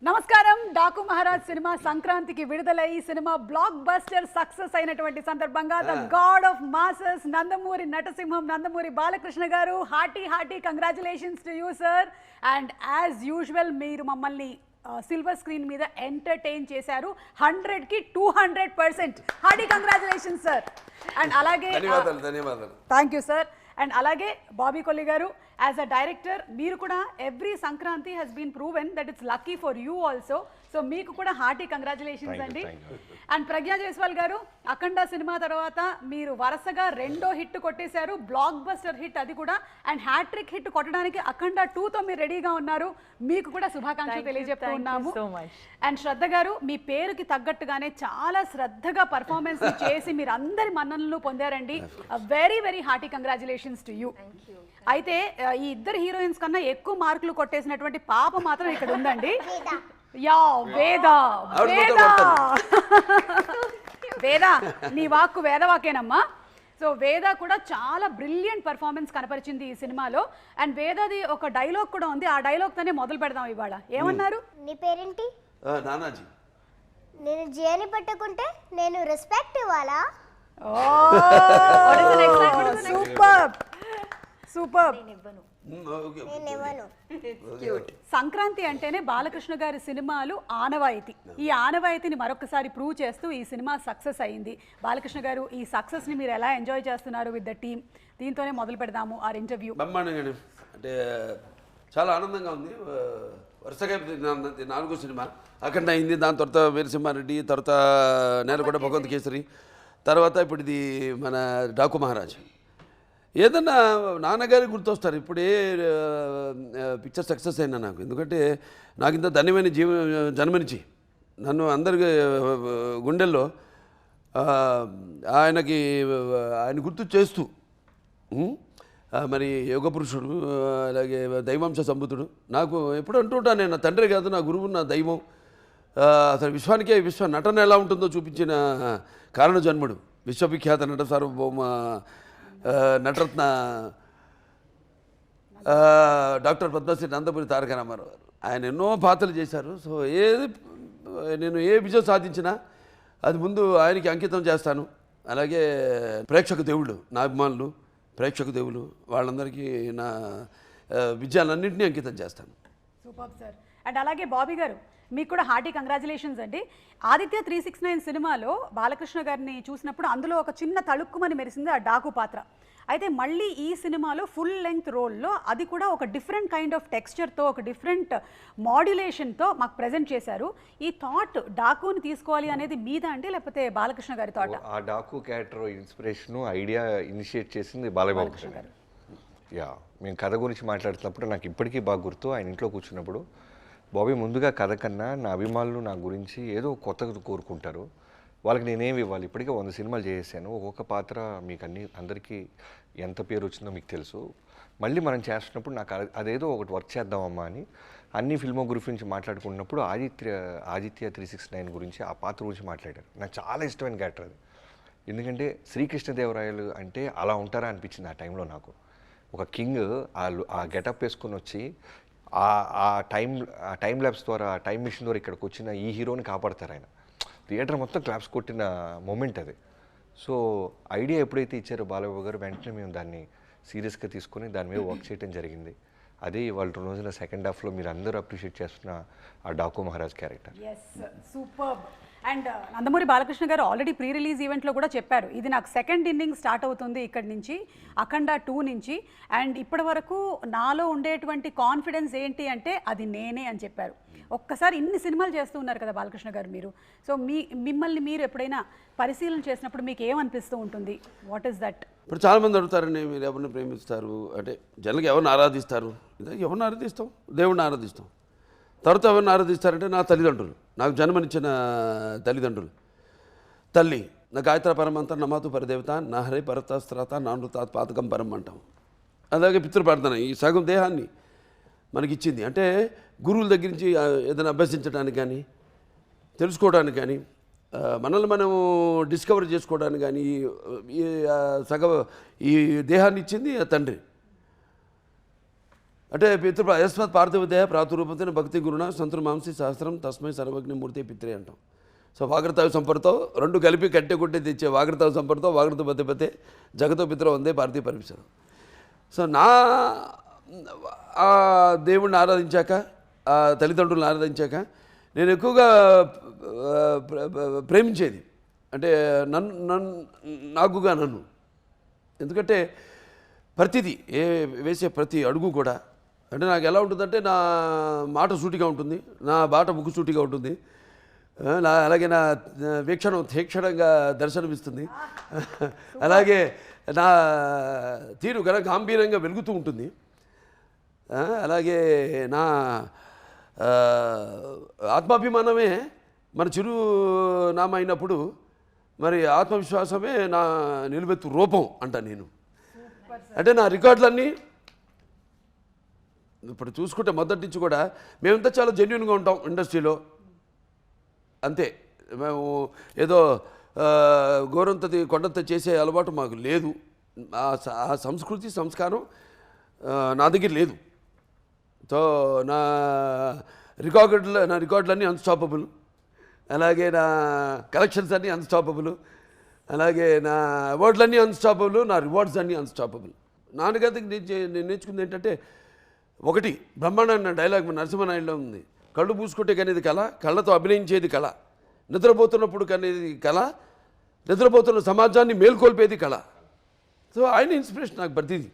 నమస్కారం. డాకు మహారాజ్ సినిమా సంక్రాంతికి విడుదలై ఈ సినిమా బ్లాక్ బస్టర్ సక్సెస్ అయినటువంటి సందర్భంగా the god of masses Nandamuri నటసింహం Nandamuri Balakrishna garu hearty congratulations to you sir. And as usual మీరు మమ్మల్ని సిల్వర్ స్క్రీన్ మీద ఎంటర్టైన్ చేశారు. 100కి 200%. Hearty congratulations sir. అండ్ అలాగే ధన్యవాదాలు. Thank you sir. అండ్ అలాగే బాబీ కొల్లి గారు యాజ్ అ డైరెక్టర్ మీరు కూడా every Sankranti has been proven that it's lucky for you also. So మీకు కూడా హార్టీ కంగ్రాచులేషన్స్ అండి. అండ్ ప్రజ్ఞా జైస్వాల్ గారు అఖండ సినిమా తర్వాత మీరు వరుసగా 2వ హిట్ కొట్టేశారు, బ్లాక్ బస్టర్ హిట్ అది కూడా. అండ్ హ్యాట్రిక్ హిట్ కొట్టడానికి అఖండ 2తో మీరు రెడీగా ఉన్నారు. మీకు కూడా శుభాకాంక్షలు తెలియజెప్తూ ఉన్నాము. అండ్ శ్రద్ధ గారు మీ పేరుకి తగ్గట్టుగానే చాలా శ్రద్ధగా పర్ఫార్మెన్స్ చేసి మీరు అందరి మన్ననలు పొందారండి. Very very hearty congratulations to you. అయితే ఈ ఇద్దరు హీరోయిన్స్ కన్నా ఎక్కువ మార్కులు కొట్టేసినటువంటి పాప మాత్రం ఇక్కడ ఉందండి. యా వేద వేద వేద నీ వాక్కు వేదవాకేనమ్మా. సో వేద కూడా చాలా బ్రిలియంట్ పర్ఫార్మెన్స్ కనపరిచింది ఈ సినిమాలో. అండ్ వేదది ఒక డైలాగ్ కూడా ఉంది, ఆ డైలాగ్ తోనే మొదలు పెడదాం ఇవాళ. ఏమన్నారు? నీ పేరేంటి? నానాజీ. నేను జేని పట్టుకుంటే నేను రెస్పెక్ట్ ఇవ్వాలా? Super super. సంక్రాంతి అంటేనే బాలకృష్ణ గారి సినిమాలు ఆనవాయితీ. ఈ ఆనవాయితీని మరొకసారి ప్రూవ్ చేస్తూ ఈ సినిమా సక్సెస్ అయింది. బాలకృష్ణ గారు ఈ సక్సెస్ ని మీరు ఎలా ఎంజాయ్ చేస్తున్నారు విత్ ద టీమ్? దీంతోనే మొదలు పెడదాము ఆర్ ఇంటర్వ్యూ. బ్రహ్మాండంగా అంటే చాలా ఆనందంగా ఉంది. వరుసగా 4వ సినిమా అఖండ అయింది, దాని తర్వాత వీరసింహారెడ్డి, తర్వాత నేలకొండ భగవంత్ కేసరి, తర్వాత ఇప్పుడు ఇది మన డాకు మహారాజ్. ఏదన్నా నాన్నగారికి గుర్తొస్తారు. ఇప్పుడే పిక్చర్ సక్సెస్ అయినా నాకు, ఎందుకంటే నాకు ఇంత ధన్యమైన జన్మనిచ్చి నన్ను అందరికి గుండెల్లో ఆయన గుర్తు చేస్తూ మరి యోగ పురుషుడు, అలాగే దైవాంశ సంబుతుడు. నాకు ఎప్పుడు అంటుంటాను, నేను నా తండ్రి కాదు, నా గురువు, నా దైవం. అసలు విశ్వానికే నటన ఎలా ఉంటుందో చూపించిన కారణ జన్ముడు, విశ్వవిఖ్యాత నట సార్వభౌమ నటరత్న డాక్టర్ పద్మశ్రీ నందమూరి తారక రామారావు గారు. ఆయన ఎన్నో పాత్రలు చేశారు. సో నేను ఏ విజయం సాధించినా అది ముందు ఆయనకి అంకితం చేస్తాను. అలాగే ప్రేక్షక దేవుళ్ళు, నా అభిమానులు, ప్రేక్షక దేవులు, వాళ్ళందరికీ నా విజయాలన్నింటినీ అంకితం చేస్తాను. Super sir. అండ్ అలాగే బాబీ గారు మీకు కూడా హార్టీ కంగ్రాచులేషన్స్ అండి. ఆదిత్య 369 సినిమాలో బాలకృష్ణ గారిని చూసినప్పుడు అందులో ఒక చిన్న తళుక్కుమని మెరిసింది ఆ డాకు పాత్ర. అయితే మళ్ళీ ఈ సినిమాలో ఫుల్ లెంగ్త్ రోల్లో అది కూడా ఒక డిఫరెంట్ కైండ్ ఆఫ్ టెక్స్చర్తో, ఒక డిఫరెంట్ మాడ్యులేషన్తో మాకు ప్రజెంట్ చేశారు. ఈ థాట్ డాకుని తీసుకోవాలి అనేది మీద అండి, లేకపోతే బాలకృష్ణ గారి థాట్? ఆ Daaku character inspiration idea initiate చేసింది బాలకృష్ణ గారు. యా, మేము కథ గురించి మాట్లాడుతున్నప్పుడు నాకు ఇప్పటికీ బాగా గుర్తు. ఆయన ఇంట్లో కూర్చున్నప్పుడు, బాబీ ముందుగా కథ కన్నా నా అభిమానులు నా గురించి ఏదో కొత్తగా కోరుకుంటారు, వాళ్ళకి నేనేమి ఇవ్వాలి? ఇప్పటికే 100 సినిమాలు చేసాను, ఒక్కొక్క పాత్ర మీకు అందరికీ ఎంత పేరు వచ్చిందో మీకు తెలుసు. మళ్ళీ మనం చేస్తున్నప్పుడు నాకు అదేదో ఒకటి వర్క్ చేద్దామమ్మా అని అన్ని ఫిల్మోగ్రఫీ నుంచి మాట్లాడుకున్నప్పుడు ఆదిత్య 369 గురించి, ఆ పాత్ర గురించి మాట్లాడారు. నాకు చాలా ఇష్టమైన క్యారెక్టర్ అది. ఎందుకంటే శ్రీకృష్ణదేవరాయలు అంటే అలా ఉంటారా అనిపించింది ఆ టైంలో నాకు. ఒక కింగ్ ఆ గెటప్ వేసుకొని వచ్చి ఆ టైం ల్యాబ్స్ ద్వారా, ఆ టైం మిషన్ ద్వారా ఇక్కడికి వచ్చిన ఈ హీరోని కాపాడతారు ఆయన. థియేటర్ మొత్తం క్లాప్స్ కొట్టిన మూమెంట్ అది. సో ఐడియా ఎప్పుడైతే ఇచ్చారో బాలబాబు గారు, వెంటనే మేము దాన్ని సీరియస్గా తీసుకొని దాని మీద వర్క్ చేయడం జరిగింది. అదే ఇవాళ 2 రోజుల సెకండ్ హాఫ్లో మీరు అందరూ అప్రిషియేట్ చేస్తున్న ఆ Daaku Maharaj character. Super. And Nandamuri Balakrishna గారు ఆల్రెడీ ప్రీ రిలీజ్ ఈవెంట్లో కూడా చెప్పారు, ఇది నాకు సెకండ్ ఇన్నింగ్ స్టార్ట్ అవుతుంది ఇక్కడి నుంచి, అఖండ 2 నుంచి. అండ్ ఇప్పటి వరకు నాలో ఉండేటువంటి కాన్ఫిడెన్స్ ఏంటి అంటే అది నేనే అని చెప్పారు. ఒక్కసారి ఇన్ని సినిమాలు చేస్తూ ఉన్నారు కదా బాలకృష్ణ గారు మీరు. సో మిమ్మల్ని మీరు ఎప్పుడైనా పరిశీలన చేసినప్పుడు మీకు ఏమనిపిస్తూ ఉంటుంది? What is that? ఇప్పుడు చాలామంది అడుగుతారండి, మీరు ఎవరిని ప్రేమిస్తారు అంటే, జనరల్గా ఎవరిని ఆరాధిస్తారు? ఎవరిని ఆరాధిస్తాం? దేవుడిని ఆరాధిస్తాం. తర్వాత ఎవరిని ఆరాధిస్తారంటే నా తల్లిదండ్రులు, నాకు జన్మనిచ్చిన తల్లిదండ్రులు. తల్లి నా గాయత్ర పరమంత నమాతు పరదేవత, నా హరే పరతాస్త్రాత, నా నృతాత్ పాతకం పరం అంటాం. అలాగే పితృప్రార్థన, ఈ సగం దేహాన్ని మనకిచ్చింది. అంటే గురువుల దగ్గర నుంచి ఏదైనా అభ్యసించడానికి కానీ, తెలుసుకోవడానికి కానీ, మనల్ని మనం డిస్కవర్ చేసుకోవడానికి కానీ ఈ దేహాన్ని ఇచ్చింది తండ్రి. అంటే యస్మత్ పార్థివదేహ ప్రాతురూపతిన భక్తి గురుణ సంతృమాంసి సహస్రం తస్మై సర్వజ్ఞ మూర్తి పిత్రే అంటాం. సో వాగ్రతావి సంపర్తో రెండు కలిపి కట్టె కొట్టి తెచ్చే వాగ్రతావి సంపర్తో వాగ్రత పతిపతే జగతో పిత్ర వందే పార్థివ పరిమిషం. సో ఆ దేవుణ్ణి ఆరాధించాక, ఆ తల్లిదండ్రులను ఆరాధించాక నేను ఎక్కువగా ప్రేమించేది అంటే నాకుగా నన్ను. ఎందుకంటే ప్రతిదీ వేసే ప్రతి అడుగు కూడా అంటే నాకు ఎలా ఉంటుందంటే నా మాట సూటిగా ఉంటుంది, నా బాట ముక్కు సూటిగా ఉంటుంది, అలాగే నా వీక్షణం తీక్షణంగా దర్శనమిస్తుంది, అలాగే నా తీరు గాంభీర్యంగా వెలుగుతూ ఉంటుంది, అలాగే నా ఆత్మాభిమానమే మన చిరునామా అయినప్పుడు మరి ఆత్మవిశ్వాసమే నా నిలువెత్తు రూపం అంట నేను. అంటే నా రికార్డులన్నీ ఇప్పుడు చూసుకుంటే మొదటి నుంచి కూడా మేమంతా చాలా జెన్యున్గా ఉంటాం ఇండస్ట్రీలో, అంతే. మేము ఏదో గోరంతది కొండంత చేసే అలవాటు మాకు లేదు. ఆ సంస్కృతి సంస్కారం నా దగ్గర లేదు. సో నా రికార్డులన్నీ అన్స్టాపబుల్, అలాగే నా కలెక్షన్స్ అన్నీ అన్స్టాపబుల్, అలాగే నా అవార్డులన్నీ అన్స్టాపబుల్, నా రివార్డ్స్ అన్నీ అన్స్టాపబుల్. నాన్నగారికి నేను నేర్చుకుంది ఏంటంటే ఒకటి బ్రహ్మాండ డైలాగ్ నరసింహనాయుడులో ఉంది, కళ్ళు పూసుకుంటే కనేది కళ, కళ్ళతో అభినయించేది కళ, నిద్రపోతున్నప్పుడు కనేది కళ, నిద్రపోతున్న సమాజాన్ని మేల్కొల్పేది కళ. సో ఆయన ఇన్స్పిరేషన్ నాకు ప్రతిదీ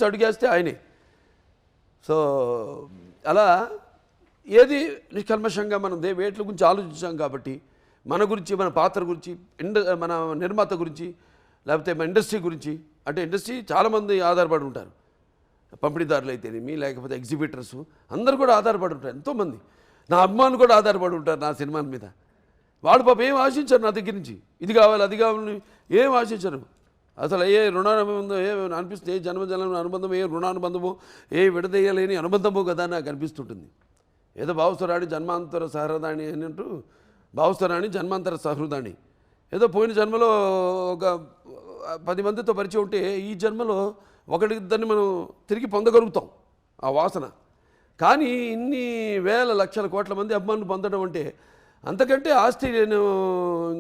అడుగేస్తే ఆయనే. సో అలా ఏది నిష్కల్మషంగా మనం వేట్ల గురించి ఆలోచించాం కాబట్టి మన గురించి, మన పాత్ర గురించి, మన నిర్మాత గురించి, లేకపోతే మన ఇండస్ట్రీ గురించి. అంటే ఇండస్ట్రీ చాలామంది ఆధారపడి ఉంటారు, పంపిణీదారులు అయితేనేమి, లేకపోతే ఎగ్జిబిటర్స్ అందరూ కూడా ఆధారపడి ఉంటారు. ఎంతోమంది నా అభిమానులు కూడా ఆధారపడి ఉంటారు నా సినిమాల మీద. వాడు పాప ఏం ఆశించారు నా దగ్గర నుంచి, ఇది కావాలి అది కావాలని ఏం ఆశించరు. అసలు ఏ రుణానుబంధం ఏ అనిపిస్తుంది, ఏ జన్మజన్మ అనుబంధం, ఏ రుణానుబంధమో, ఏ విడదీయలేని అనుబంధమో కదా నాకు అనిపిస్తుంటుంది. ఏదో భావస్వరాణి జన్మాంతర సహృదాణి అని అంటూ, భావస్వరాణి జన్మాంతర సహృదాణి, ఏదో పోయిన జన్మలో ఒక 10 మందితో పరిచయం ఉంటే ఈ జన్మలో ఒకటిద్దరిని మనం తిరిగి పొందగలుగుతాం ఆ వాసన. కానీ ఇన్ని వేల లక్షల కోట్ల మంది అభిమానులు పొందడం అంటే అంతకంటే ఆస్తి నేను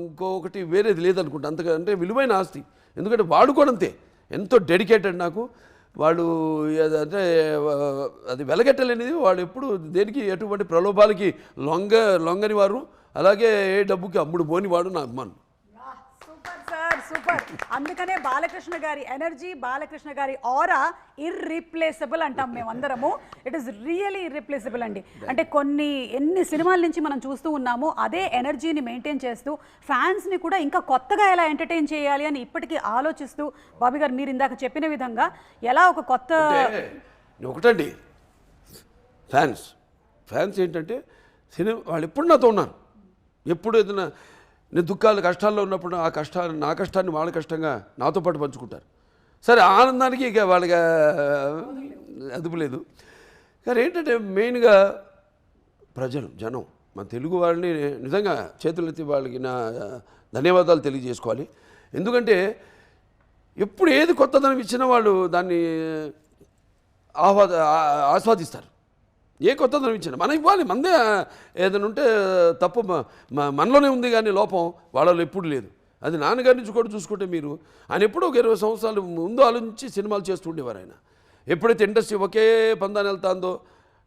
ఇంకొకటి వేరేది లేదనుకుంటా. అంతకంటే విలువైన ఆస్తి. ఎందుకంటే వాడు కూడా అంతే ఎంతో డెడికేటెడ్ నాకు. వాళ్ళు అంటే అది వెలగట్టలేనిది. వాడు ఎప్పుడు దేనికి ఎటువంటి ప్రలోభాలకి లొంగని వారు, అలాగే ఏ డబ్బుకి అమ్ముడు పోని వాడు నా అభిమానులు. సూపర్. అందుకనే బాలకృష్ణ గారి ఎనర్జీ, బాలకృష్ణ గారి ఆరా ఇర్రీప్లేసబుల్ అంటాం మేమందరము. ఇట్ ఈస్ రియలీ ఇర్రీప్లేసబుల్ అండి. అంటే ఎన్ని సినిమాల నుంచి మనం చూస్తూ ఉన్నాము అదే ఎనర్జీని మెయింటైన్ చేస్తూ ఫ్యాన్స్ని కూడా ఇంకా కొత్తగా ఎలా ఎంటర్టైన్ చేయాలి అని ఇప్పటికీ ఆలోచిస్తూ, బాబీ గారు మీరు ఇందాక చెప్పిన విధంగా ఎలా ఒక కొత్త ఒకటండి ఫ్యాన్స్ ఏంటంటే సినిమా వాళ్ళు ఎప్పుడు నాతో ఉన్నారు. ఎప్పుడు ఏదైనా నేను దుఃఖాలు కష్టాల్లో ఉన్నప్పుడు నా కష్టాన్ని వాళ్ళ కష్టంగా నాతో పాటు పంచుకుంటారు. సరే ఆనందానికి ఇక వాళ్ళకి అదుపు లేదు. కానీ ఏంటంటే మెయిన్గా జనం మన తెలుగు వాళ్ళని నిజంగా చేతులెత్తి వాళ్ళకి నా ధన్యవాదాలు తెలియజేసుకోవాలి. ఎందుకంటే ఎప్పుడు ఏది కొత్తదనం ఇచ్చినా వాళ్ళు దాన్ని ఆస్వాదిస్తారు. ఏ కొత్తదనం ఇచ్చినా మనం ఇవ్వాలి. మందే ఏదైనా ఉంటే తప్పు మనలోనే ఉంది, కానీ లోపం వాళ్ళలో ఎప్పుడు లేదు. అది నాన్నగారి నుంచి కూడా చూసుకుంటే మీరు ఆయన ఎప్పుడూ ఒక 20 సంవత్సరాలు ముందు ఆలోచించి సినిమాలు చేస్తూ ఉండేవారు. ఆయన ఎప్పుడైతే ఇండస్ట్రీ ఒకే పందాన్ని వెళ్తాందో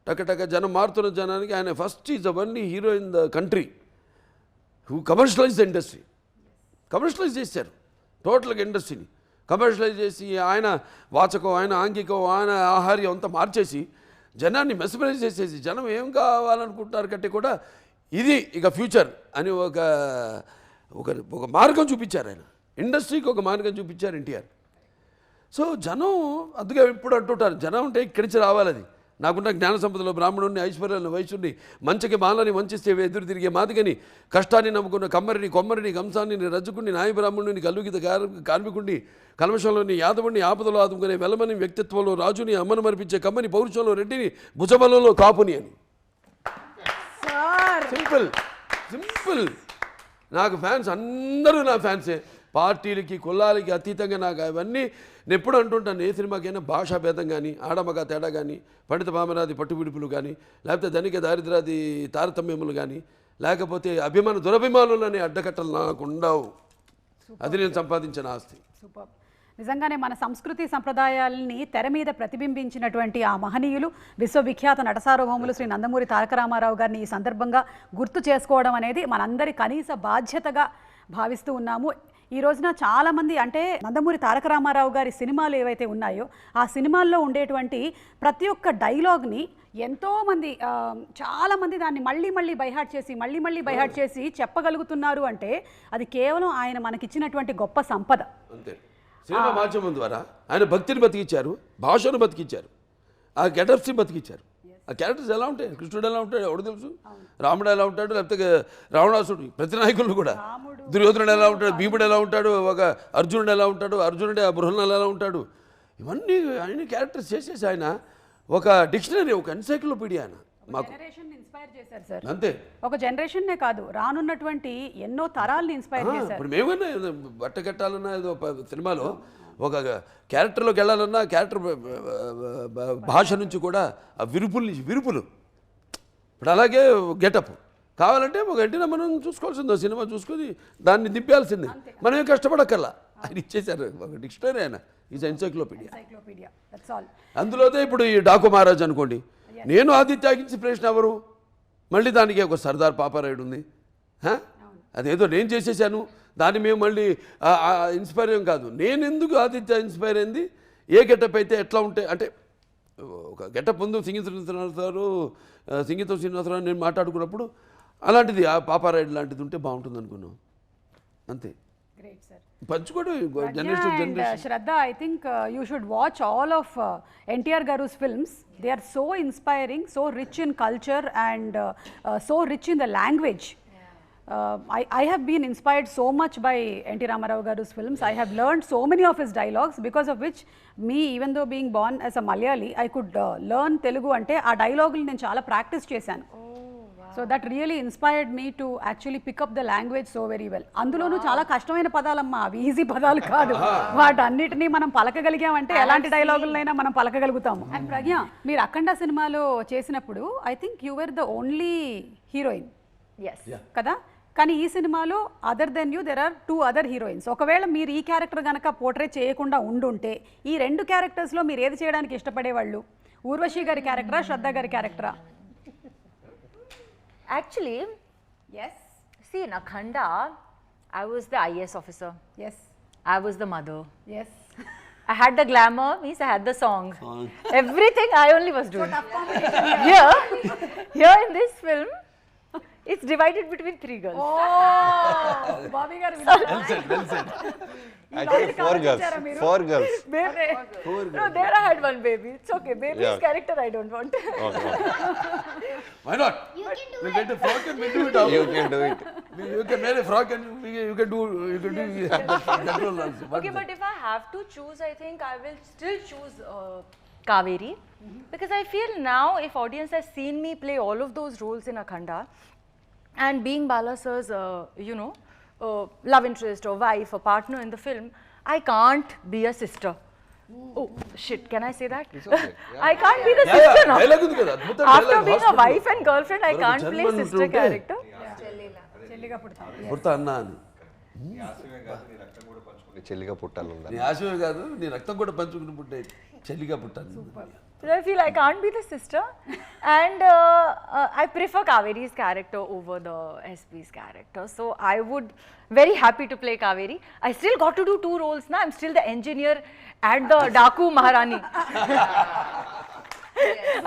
టక జనం మారుతున్న జనానికి ఆయన first is the only hero in the country who commercialize the industry. Commercialize చేశారు టోటల్గా ఇండస్ట్రీని. కమర్షియలైజ్ చేసి ఆయన వాచకం, ఆయన ఆంగికం, ఆయన ఆహార్యం అంతా మార్చేసి జనాన్ని మెస్మరైజ్ చేసేసి జనం ఏం కావాలనుకుంటున్నారు కంటే కూడా ఇది ఇక ఫ్యూచర్ అని ఒక మార్గం చూపించారు ఆయన. ఇండస్ట్రీకి ఒక మార్గం చూపించారు ఎన్టీఆర్. సో జనం అందుకే ఎప్పుడు అంటుంటారు జనం అంటే ఇక్కడి నుంచి రావాలి. అది నాకున్న జ్ఞాన సంపదలో బ్రాహ్మణుడిని, ఐశ్వర్యాన్ని, వైశ్యుడిని, మంచికి మాలని వంచిస్తే ఎదురు తిరిగే మాదిగని, కష్టాన్ని నమ్ముకున్న కమ్మరిని, కొమ్మరిని, కంసాన్ని, రజ్జుకుని, నాయ బ్రాహ్మణుని, కల్లుగిత కార్మికుడిని, కల్మషంలోని యాదవుడిని, ఆపదలో ఆదుకునే వెలమని, వ్యక్తిత్వంలో రాజుని, అమ్మను మరిపించే కమ్మని, పౌరుషంలో రెడ్డిని, భుజబలంలో కాపుని అని. సింపుల్. నాకు ఫ్యాన్స్ అందరూ నా ఫ్యాన్సే. పార్టీలకి కులాలకి అతీతంగా నాకు అవన్నీ నేను ఎప్పుడు అంటుంటాను, ఏ సినిమాకైనా భాషా భేదం కానీ, ఆడమగ తేడా కానీ, పండిత పామరాది పట్టుబిడుపులు కానీ, లేకపోతే ధనిక దారిద్రాది తారతమ్యములు కానీ, లేకపోతే అభిమాన దురభిమానులని అడ్డకట్టలు నాకు ఉండవు. అది నేను సంపాదించిన ఆస్తి. సూపర్. నిజంగానే మన సంస్కృతి సంప్రదాయాలని తెర మీద ప్రతిబింబించినటువంటి ఆ మహనీయులు విశ్వవిఖ్యాత నటసార్వభౌములు శ్రీ నందమూరి తారక రామారావు గారిని ఈ సందర్భంగా గుర్తు చేసుకోవడం అనేది మనందరి కనీస బాధ్యతగా భావిస్తూ ఉన్నాము. ఈ రోజున చాలామంది అంటే నందమూరి తారక రామారావు గారి సినిమాలు ఏవైతే ఉన్నాయో ఆ సినిమాల్లో ఉండేటువంటి ప్రతి ఒక్క డైలాగ్ని ఎంతోమంది చాలామంది దాన్ని మళ్ళీ బైహార్ట్ చేసి చెప్పగలుగుతున్నారు అంటే అది కేవలం ఆయన మనకిచ్చినటువంటి గొప్ప సంపద. అంతే. సినిమా మాధ్యమం ద్వారా ఆయన భక్తిని బతికిచ్చారు, భాషను బతికిచ్చారు, ఆ గెటప్స్ని బతికిచ్చారు. ఆ క్యారెక్టర్స్ ఎలా ఉంటాయి, కృష్ణుడు ఎలా ఉంటాడు ఎవడు తెలుసు, రాముడు ఎలా ఉంటాడు, లేకపోతే రావణాసుడు, ప్రతి నాయకులు కూడా, దుర్యోధనుడు ఎలా ఉంటాడు, భీముడు ఎలా ఉంటాడు, ఒక అర్జునుడు ఎలా ఉంటాడు, అర్జునుడే ఆ బృహన్నలు ఎలా ఉంటాడు, ఇవన్నీ ఆయన క్యారెక్టర్స్ చేసేసి ఆయన ఒక డిక్షనరీ, ఒక ఎన్సైక్లోపీడియా ఆయన మాకు ఇన్స్పైర్ చేశారు సార్. అంతే. ఒక జనరేషన్నే కాదు, రానున్నటువంటి ఎన్నో తరాల్ని ఇన్స్పైర్ చేశారు. ఇప్పుడు మేమన్నా బట్ట కట్టాలన్నా ఏదో సినిమాలో ఒక క్యారెక్టర్లోకి వెళ్ళాలన్నా క్యారెక్టర్ భాష నుంచి కూడా ఆ విరుపులు ఇప్పుడు అలాగే గెటప్ కావాలంటే ఒక గంటనే మనం చూసుకోవాల్సిందో, సినిమా చూసుకొని దాన్ని దింపాల్సిందే, మనమే కష్టపడక్కర్లా. ఆయన ఇచ్చేశారు ఒక డిక్షనరీ, ఆయన ఈజ్ ఎన్సైక్లోపీడియా. అందులోనే ఇప్పుడు ఈ డాకు మహారాజ్ అనుకోండి, నేను ఆదిత్యకి ఇన్స్పిరేషన్ ఎవరు, మళ్ళీ దానికి ఒక సర్దార్ పాపారాయుడు ఉంది, అదేదో నేను చేసేసాను దాన్ని మేము మళ్ళీ ఇన్స్పైర్ ఏం కాదు. నేను ఎందుకు ఆదిత్య ఇన్స్పైర్ అయింది, ఏ గెటప్ అయితే ఎట్లా ఉంటే అంటే ఒక గెటప్ ముందు సంగీతం శ్రీనివాసరావు నేను మాట్లాడుకున్నప్పుడు అలాంటిది ఆ పాపారాయుడు లాంటిది ఉంటే బాగుంటుంది అనుకున్నాం. అంతే. పంచుకోవడం generation. Shraddha, I think you should watch all of NTR Garu's films. They are so inspiring, so rich in culture and so rich in the language. I have been inspired so much by NT Ramarao Garu's films. I have learned so many of his dialogues, because of which me, even though being born as a Malayali, I could learn Telugu ante aa dialogue ni nenu chaala practice chesanu. So that really inspired me to actually pick up the language so very well. అందులోనూ చాలా కష్టమైన పదాలమ్మా, అవి easy పదాలు కాదు. వాటన్నిటినీ మనం పలకగలిగామంటే ఎలాంటి డైలాగులైనా మనం పలకగలుగుతాము. అండ్ ప్రజ్ఞ, మీరు అఖండ సినిమాలో చేసినప్పుడు I think you were the only heroine కదా, కానీ ఈ సినిమాలో other than you there are 2 other heroines. ఒకవేళ మీరు ఈ క్యారెక్టర్ కనుక పోర్ట్రే చేయకుండా ఉండుంటే ఈ 2 క్యారెక్టర్స్లో మీరు ఏది చేయడానికి ఇష్టపడేవాళ్ళు? ఊర్వశి గారి క్యారెక్టరా, శ్రద్ధ గారి క్యారెక్టరా? Actually, yes. See, in Akhanda, I was the IAS officer. Yes. I was the mother. Yes. I had the glamour, means I had the song. Everything I only was doing. So tough competition. Here in this film, it's divided between 3 girls. Oh, Bobby garu. Well said. Actually, 4 girls. 4 girls. Baby. No, there I had one baby. It's okay. Baby's character I don't want. Okay. Why not? You can do We'll it. get a frock and we'll do it. You can do it. You can wear a frock and you can do that role also. Okay, but if I have to choose, I think I will still choose Kaveri. Because I feel now, if audience has seen me play all of those roles in Akhanda, and being Bala sir's, love interest or wife or partner in the film, I can't be a sister. Oh shit, can I say that? It's okay. Yeah. I can't be the sister now. After being a After wife and girlfriend, I can't play sister character. చెల్లిగా పుడతాం. పుడతా అన్నా అని. చెల్లిగా పుట్టాలి. నీ ఆశమే కాదు, నీ రక్తం కూడా పంచుకుని పుట్టే చెల్లిగా పుట్టాను. So I feel I can't be the sister, and I prefer Kaveri's character over the SP's character. So I would very happy to play Kaveri. I still got to do 2 roles now. I'm still the engineer and the Daku Maharani.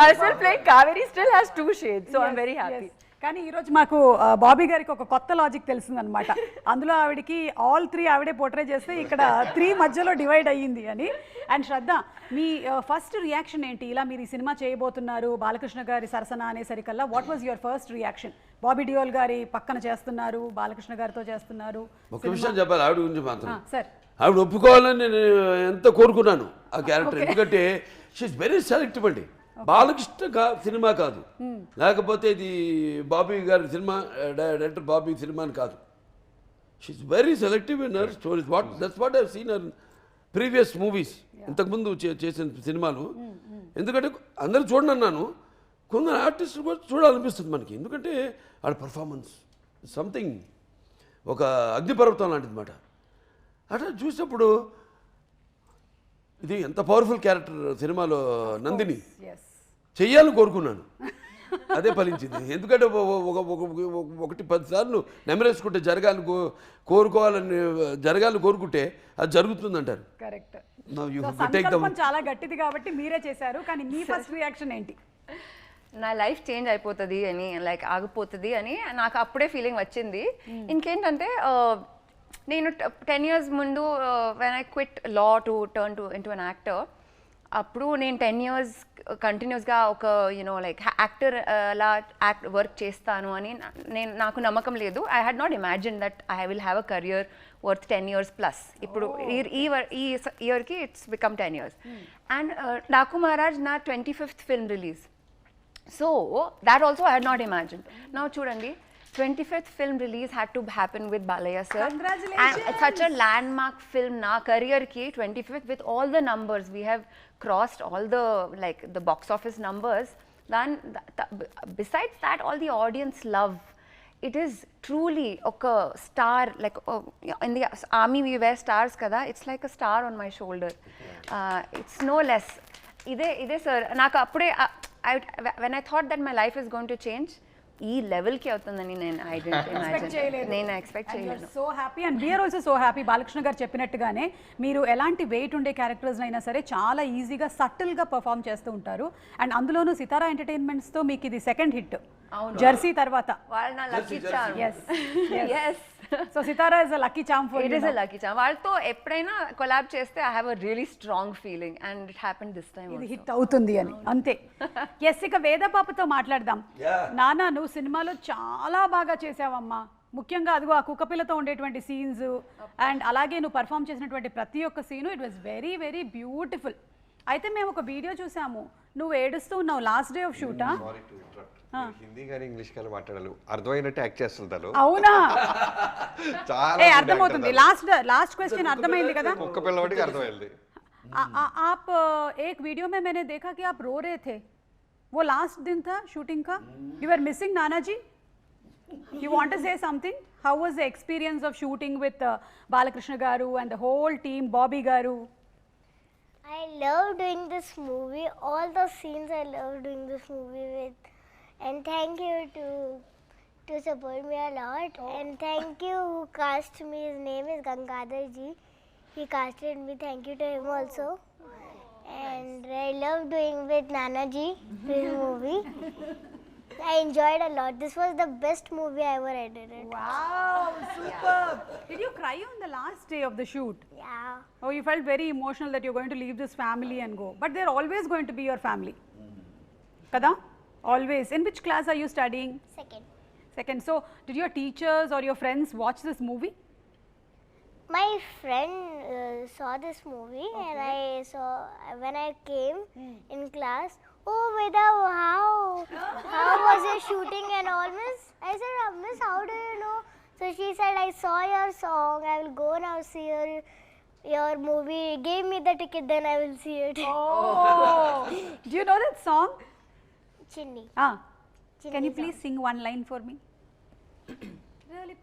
I still play Kaveri. Still has 2 shades, so I'm very happy. కానీ ఈరోజు మాకు బాబీ గారికి ఒక కొత్త logic తెలిసిందనమాట. అందులో ఆవిడకి all 3 ఆవిడే portray చేస్తే ఇక్కడ 3 మధ్యలో డివైడ్ అయ్యింది అని. అండ్ శ్రద్ధ, మీ ఫస్ట్ రియాక్షన్ ఏంటి? ఇలా మీరు ఈ సినిమా చేయబోతున్నారు, బాలకృష్ణ గారి సరసన అనేసరికల్లా what was your first reaction? Bobby Deol గారి పక్కన చేస్తున్నారు, బాలకృష్ణ గారితో చేస్తున్నారు. ఒక విషయం చెప్పాలి ఆవిడ గురించి మాత్రం. సార్, ఆవిడ ఒప్పుకోవాలని నేను ఎంత కోరుకున్నాను ఆ క్యారెక్టర్. ఎందుకంటే షీఈస్ వెరీ సెలెక్టివ్ అండి. బాలకృష్ణ సినిమా కాదు, లేకపోతే ఇది బాబీ గారి సినిమా, డైరెక్టర్ బాబీ సినిమా అని కాదు. She's very selective in her stories. That's what I seen her previous movies. ఇంతకుముందు చేసిన సినిమాలు. ఎందుకంటే అందరూ చూడండి అన్నాను, కొందరు ఆర్టిస్టులు కూడా చూడాలనిపిస్తుంది మనకి. ఎందుకంటే ఆడ పర్ఫార్మెన్స్ సంథింగ్ ఒక అగ్నిపర్వతం లాంటిది మాట. అట్లా చూసినప్పుడు ఇది ఎంత పవర్ఫుల్ క్యారెక్టర్ సినిమాలో నందిని చెయ్యాలని కోరుకున్నాను. అదే ఫలించింది. ఎందుకంటే ఒకటి 10 సార్లు నెమరేసుకుంటే జరగాలని కోరుకుంటే అది జరుగుతుంది అంటారు. కరెక్ట్. సంకల్పం చాలా గట్టిది కాబట్టి మీరే చేశారు. కానీ మీ ఫస్ట్ రియాక్షన్ ఏంటి? నా లైఫ్ చేంజ్ అయిపోతుంది అని, లైక్ ఆగిపోతుంది అని నాకు అప్పుడే ఫీలింగ్ వచ్చింది. ఇంకేంటంటే నేను 10 years ముందు when I quit law to turn into an actor, అప్పుడు నేను 10 years కంటిన్యూస్గా ఒక లైక్ యాక్టర్ లా వర్క్ చేస్తాను అని నాకు నమ్మకం లేదు. I had not imagine that I will have a career worth 10 years plus. ఇప్పుడు ఈ ఇయర్కి it's become 10 years. And Daaku Maharaj నా 25th film release. So that also I had not imagined. Now chudandi, 25th film release had to happen with Balaya sir. Congratulations. And it's such a landmark film na career ki 25th with all the numbers. We have crossed all the the box office numbers. Then besides that, all the audience love. It is truly a star, like in the army we wear stars kada. It's like a star on my shoulder. It's no less. Ide sir, నాకు అప్పుడే when I thought that my life is going to change, ఈ లెవెల్కి అవుతుందని నేను ఎక్స్పెక్ట్ చేయలేదు. So happy and we are also so happy. Balakrishna గారు చెప్పినట్టుగానే మీరు ఎలాంటి వెయిట్ ఉండే క్యారెక్టర్స్ అయినా సరే చాలా ఈజీగా సటిల్గా పర్ఫామ్ చేస్తూ ఉంటారు. అండ్ అందులోనూ సితారా ఎంటర్టైన్మెంట్స్తో మీకు ఇది సెకండ్ హిట్ జెర్సీ తర్వాత. వాళ్ళు నా lucky charm. yes so Sithara is a lucky charm for you. It is a lucky charm. వాళ్ళతో ఎప్పుడైనా కొలాబ్ చేస్తే I have a really strong feeling and it happened this time. ఇది హిట్ అవుతుంది అని అంతే. ఎస్, ఇక వేద పాపతో మాట్లాడదాం. నానా, నువ్వు సినిమాలో చాలా బాగా చేసావమ్మా. ముఖ్యంగా అదిగో ఆ కుక్కపిల్లతో ఉండేటువంటి సీన్స్ అండ్ అలాగే నువ్వు పర్ఫామ్ చేసినటువంటి ప్రతి ఒక్క scene it was very very beautiful. అయితే మేము ఒక వీడియో చూసాము, నువ్వు ఏడుస్తూ ఉన్నావు లాస్ట్ డే ఆఫ్ షూటా? హిందీ కానీ ఇంగ్లీష్ కానీ మాట్లాడాలి, అర్థమైనట్టు యాక్ట్ చేస్తుంటారు. అవునా? చాలా అర్థమవుతుంది. లాస్ట్ క్వశ్చన్ అర్థమైంది కదా? కుక్క పిల్లవాడికి అర్థమైంది. आप एक वीडियो में मैंने देखा कि आप रो रहे थे. वो लास्ट दिन था शूटिंग का. You were missing Nana ji. You want to say something? How was the experience of shooting with Balakrishna garu and the whole team, Bobby garu? I love doing this movie. All the scenes I love doing this movie with. And thank you to support me a lot. And thank you who cast me. His name is Gangadhar ji. He casted me. Thank you to him also. And I love doing with Nana ji this movie. I enjoyed a lot. This was the best movie I ever edited. Wow, superb. Did you cry on the last day of the shoot? Yeah. Oh, you felt very emotional that you're going to leave this family and go. But they're always going to be your family. Kada? Always. In which class are you studying? Second. So, did your teachers or your friends watch this movie? My friend saw this movie, and I saw when I came in class. Oh, Veda, how was your shooting and all, Miss? I said, Miss, how do you know? So she said, I saw your song. I will go now see your movie. Give me the ticket, then I will see it. Oh, do you know that song? Chinni. Chinni can you please sing one line for me? Roly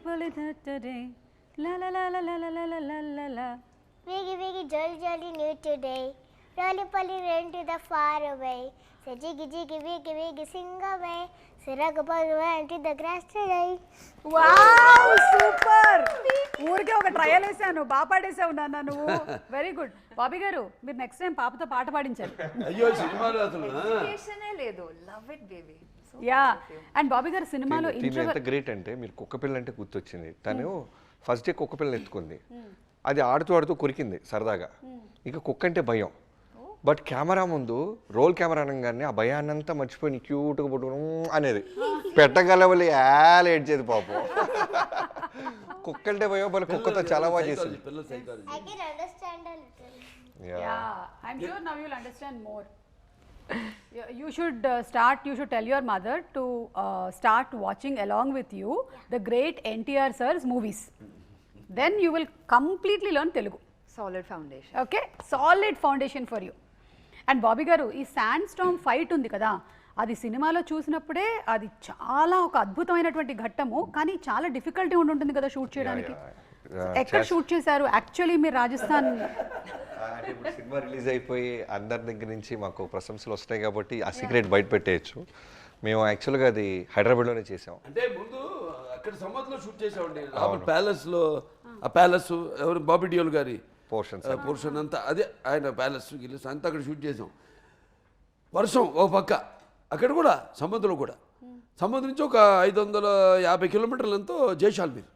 poly today. La la la la la la la la la la. Wiggy jolly new today. Roly poly ran to the far away. Say jiggy wiggy sing away. Say ragapal ran to the grass today. Wow, super. ఊరికే ఒక trial వేసాను, బాగా పాడేసావు నాన్న నువ్వు. Very good. Bobby గారు, మీరు next time పాపతో పాట పాడించారు. అయ్యో సినిమాలో అసలు లేదు. Love it baby. Yeah. And Bobby గారు సినిమాలో ఎంత గ్రేట్ అంటే, మీరు కుక్కపిల్ల అంటే గుర్తొచ్చింది. తను ఫస్ట్ డే కుక్కపిల్లని ఎత్తుకుంది, అది ఆడుతూ కొరికింది సరదాగా. ఇక కుక్క అంటే భయం. బట్ కెమెరా ముందు రోల్ కెమెరా అనగానే ఆ భయాన్నంతా మర్చిపోయి క్యూట్గా పట్టుకుని అనేది పెట్టగలవలి ఏడ్చేది పాపం. కుక్క అంటే భయం, బట్ కుక్కతో చాలా బాగా చేసింది. I can understand a little. Yeah, I'm sure now you'll understand more. You should you should tell your mother to start watching along with you the great NTR sir's movies. Then you will completely learn Telugu. Solid foundation. Okay solid foundation for you. And Bobby గారు ఈ sand storm fight ఉంది కదా, అది సినిమాలో చూసినప్పుడే అది చాలా ఒక అద్భుతమైనటువంటి ఘట్టము, కానీ చాలా డిఫికల్టీ ఉంటుంది కదా షూట్ చేయడానికి. ఎక్కడ షూట్ చేశారు యాక్చువల్లీ మీరు? రాజస్థాన్. అంటే ఇప్పుడు సినిమా రిలీజ్ అయిపోయి అందరి దగ్గర నుంచి మాకు ప్రశంసలు వస్తాయి కాబట్టి ఆ సీక్రెట్ బయట పెట్టేయచ్చు. మేము యాక్చువల్గా అది హైదరాబాద్లోనే చేసాం. అంటే ముందు అక్కడ సమ్మర్లో షూట్ చేసామండి, ప్యాలెస్లో. ఆ ప్యాలెస్ ఎవరు బాబీ డియోల్ గారి పోర్షన్ అంతా అదే, ఆయన ప్యాలెస్ గిల్లెస్ అంతా అక్కడ షూట్ చేసాం. వర్షం ఓ పక్క, అక్కడ కూడా సముద్రం కూడా, సముద్రం నుంచి ఒక 550 కిలోమీటర్లంతో జైషాల్మీర్.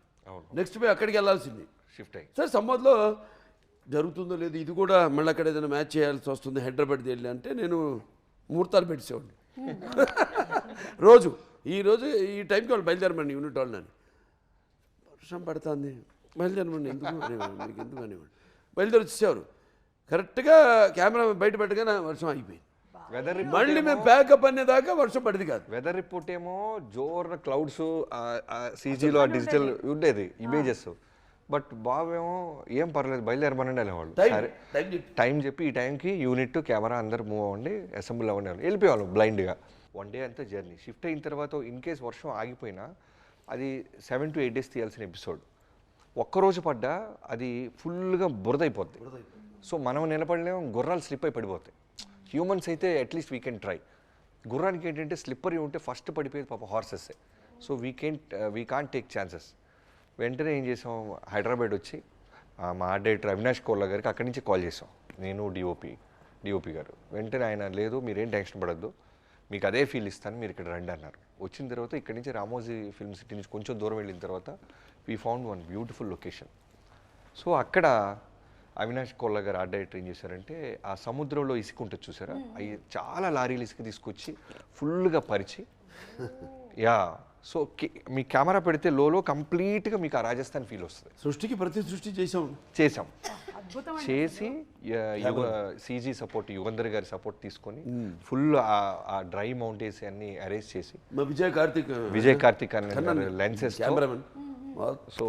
నెక్స్ట్ పోయి అక్కడికి వెళ్ళాల్సింది షిఫ్ట్ అయ్యి. సరే సమ్మర్లో జరుగుతుందో లేదు, ఇది కూడా మళ్ళీ అక్కడ ఏదైనా మ్యాచ్ చేయాల్సి వస్తుంది హైదరాబాద్కి వెళ్ళి అంటే నేను ముహూర్తాలు పెట్టేసేవాడిని. రోజు ఈ టైంకి వాళ్ళు బయలుదేరమండి యూనిట్ వాళ్ళు. నన్ను వర్షం పడుతుంది బయలుదేరమండి, ఎందుకు అనేవాడు, మీకు ఎందుకు అనేవాడు. బయలుదేరి వచ్చేసేవారు. కరెక్ట్గా కెమెరా బయట పెట్టగానే వర్షం అయిపోయింది. మళ్ళీ మేము ప్యాకప్ అనేదాకా వర్షం పడింది కాదు. వెదర్ రిపోర్ట్ ఏమో జోర్న క్లౌడ్స్, సీజీలో డిజిటల్ ఉండేది ఇమేజెస్. బట్ బాబు ఏమో ఏం పర్లేదు బయలుదేరమనండి అనేవాళ్ళు. సరే టైం చెప్పి ఈ టైంకి యూనిట్ కెమెరా అందరు మూవ్ అవ్వండి, అసెంబ్లీ అవ్వండి వెళ్ళిపోయేవాళ్ళు బ్లైండ్గా. 1 డే అంతా జర్నీ. షిఫ్ట్ అయిన తర్వాత ఇన్ కేస్ వర్షం ఆగిపోయినా అది 7 to 8 days తీయాల్సిన ఎపిసోడ్. ఒక్కరోజు పడ్డా అది ఫుల్గా బురదైపోద్ది. సో మనం నిలబడలేము, గుర్రాలు స్లిప్ అయి పడిపోతాయి. హ్యూమన్స్ అయితే అట్లీస్ట్ వీ కెన్ ట్రై. గుర్రానికి ఏంటంటే స్లిప్పరీ ఉంటే ఫస్ట్ పడిపోయేది పాప హార్సెస్సే. So we can't take chances. వెంటనే ఏం చేసాం, హైదరాబాద్ వచ్చి మా ఆర్ట్ డైరెక్టర్ అవినాష్ కోల్లా గారికి అక్కడి నుంచి కాల్ చేసాం, నేను డిఓపి గారు. వెంటనే ఆయన లేదు మీరేం టెన్షన్ పడద్దు, మీకు అదే ఫీల్ ఇస్తాను, మీరు ఇక్కడ రండి అన్నారు. వచ్చిన తర్వాత ఇక్కడి నుంచి రామోజీ ఫిల్మ్ సిటీ నుంచి కొంచెం దూరం వెళ్ళిన తర్వాత we found one beautiful location. So అక్కడ అవినాష్ కోల్లా గారు ఆర్ట్ డైరెక్టర్ ఏం చేశారంటే, ఆ సముద్రంలో ఇసుక ఉంటుంది చూసారా, అవి చాలా లారీలు ఇసుక తీసుకొచ్చి ఫుల్గా పరిచి, యా. సో మీ కెమెరా పెడితే లోలో కంప్లీట్గా మీకు ఆ రాజస్థాన్ ఫీల్ వస్తుంది. సృష్టికి ప్రతి సృష్టి చేసాం చేసి సీజీ సపోర్ట్ యుగంధర్ గారి సపోర్ట్ తీసుకొని ఫుల్ ఆ డ్రై మౌంటైన్స్ అన్ని అరేంజ్ చేసి విజయ్ కార్తిక్ అన్న లెన్సెస్. సో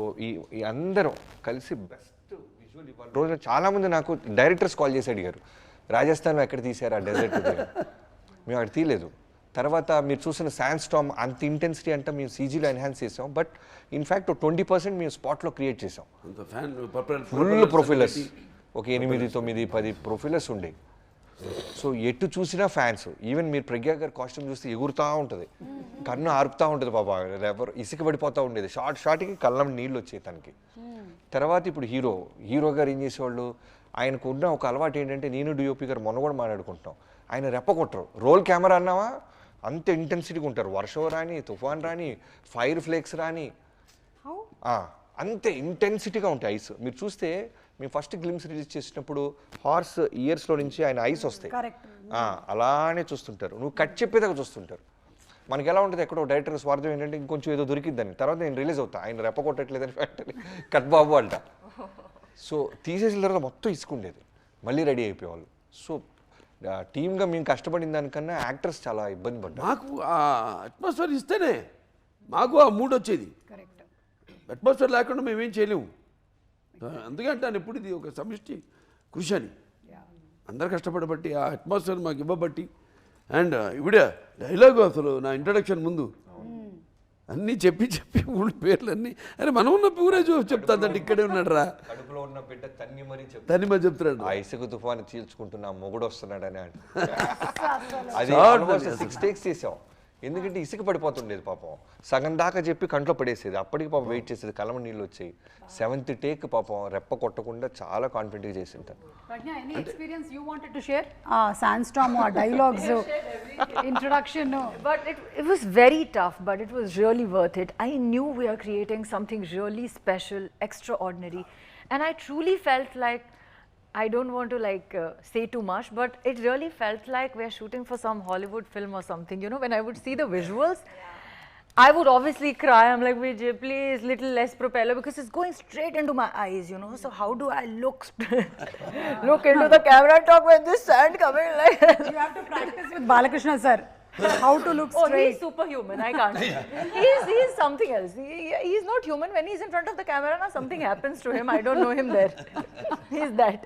ఈ అందరం కలిసి బెస్ట్ విజువల్ ఇవ్వాలి. రోజున చాలా మంది నాకు డైరెక్టర్స్ కాల్ చేసి అడిగారు, రాజస్థాన్లో ఎక్కడ తీసారు ఆ డెజర్ట్? మేము అక్కడ తీయలేదు. తర్వాత మీరు చూసిన శాండ్ స్టామ్ అంత ఇంటెన్సిటీ అంటే మేము సీజీలో ఎన్హాన్స్ చేసాం. బట్ ఇన్ఫ్యాక్ట్ 20% మేము స్పాట్లో క్రియేట్ చేసాం. ఫుల్ ప్రొఫైలర్స్, ఒక 8, 9, 10 ప్రొఫైలర్స్ ఉండే. సో ఎటు చూసినా ఫ్యాన్స్. ఈవెన్ మీరు ప్రజ్ఞా గారి కాస్ట్యూమ్ చూస్తే ఎగురుతూ ఉంటుంది, కన్ను ఆరుపుతూ ఉంటుంది పాప, ఎవరు ఇసుక పడిపోతూ ఉండేది. షార్ట్కి కళ్ళం నీళ్ళు వచ్చాయి తనకి. తర్వాత ఇప్పుడు హీరో గారు ఏం చేసేవాళ్ళు, ఆయనకు ఉన్న ఒక అలవాటు ఏంటంటే, నేను డిఓపి గారు మొన్న కూడా మాట్లాడుకుంటాం, ఆయన రెప్పకొట్టరు. రోల్ కెమెరా అన్నావా అంత ఇంటెన్సిటీగా ఉంటారు. వర్షం రాని, తుఫాన్ రాని, ఫైర్ ఫ్లేక్స్ రాని, అంతే ఇంటెన్సిటీగా ఉంటాయి ఐస్. మీరు చూస్తే మేము ఫస్ట్ గ్లిమ్స్ రిలీజ్ చేసినప్పుడు హార్స్ ఇయర్స్లో నుంచి ఆయన ఐస్ వస్తాయి, అలానే చూస్తుంటారు. నువ్వు కట్ చెప్పేదాకా చూస్తుంటారు. మనకి ఎలా ఉంటుంది, ఎక్కడో డైరెక్టర్ స్వార్థం ఏంటంటే ఇంకొంచెం ఏదో దొరికిద్దని. తర్వాత నేను రిలీజ్ అవుతా, ఆయన రెప్ప కొట్టట్లేదని ఫ్యాక్టరీ కట్ బాబు అంట. సో తీసేసిన తర్వాత మొత్తం ఇసుకుండేది, మళ్ళీ రెడీ అయిపోయేవాళ్ళు. సో టీమ్గా మేము కష్టపడిన దానికన్నా యాక్టర్స్ చాలా ఇబ్బంది పడ్డారు. మాకు ఆ అట్మాస్ఫియర్ ఇస్తేనే మాకు ఆ మూడ్ వచ్చేది. అట్మాస్ఫియర్ లేకుండా మేమేం చేయలేము. అందుకంటే ఎప్పుడు ఇది ఒక సమిష్టి కృషి అని అందరు కష్టపడబట్టి ఆ అట్మాస్ఫియర్ మాకు ఇవ్వబట్టి. అండ్ ఇవిడ డైలాగు అసలు నా ఇంట్రడక్షన్ ముందు అన్నీ చెప్పి ఊళ్ళ పేర్లన్నీ, అరే మనం ఉన్న ఊరే చెప్తాదంటే ఇక్కడే ఉన్నాడు రా, కడుపులో ఉన్న బిడ్డ తన్ని మరి చెప్తున్నాడు, ఆ ఇసుక తుఫాను చీల్చుకుంటున్నా మొగుడు వస్తున్నాడని. అది 6 takes చేసాం. ఎందుకంటే ఇసుక పడిపోతుండేది పాపం, సగం దాకా చెప్పి కంట్లో పడేసేది. అప్పటికి పాపం వెయిట్ చేసేది, కలమ నీళ్ళు వచ్చాయి. 7th take పాపం రెప్ప కొట్టకుండా చాలా కాన్ఫిడెంట్గా చేసింటారు. Any experience you wanted to share? Sandstorm or dialogues, introduction. But it was very tough, but it was really worth it. I knew we are creating something really special, extraordinary, and I truly felt like, I don't want to say too much, but it really felt like we're shooting for some Hollywood film or something. You know, when I would see the visuals, I would obviously cry. I'm like, Vijay, please, little less propeller, because it's going straight into my eyes, you know. So how do I look into the camera and talk with this sand coming like? You have to practice with Balakrishna sir. How to look Oh, straight. he's superhuman. I can't. He's something else. He's not human. When he's in front of the camera, now something happens to him. I don't know him there. He's that.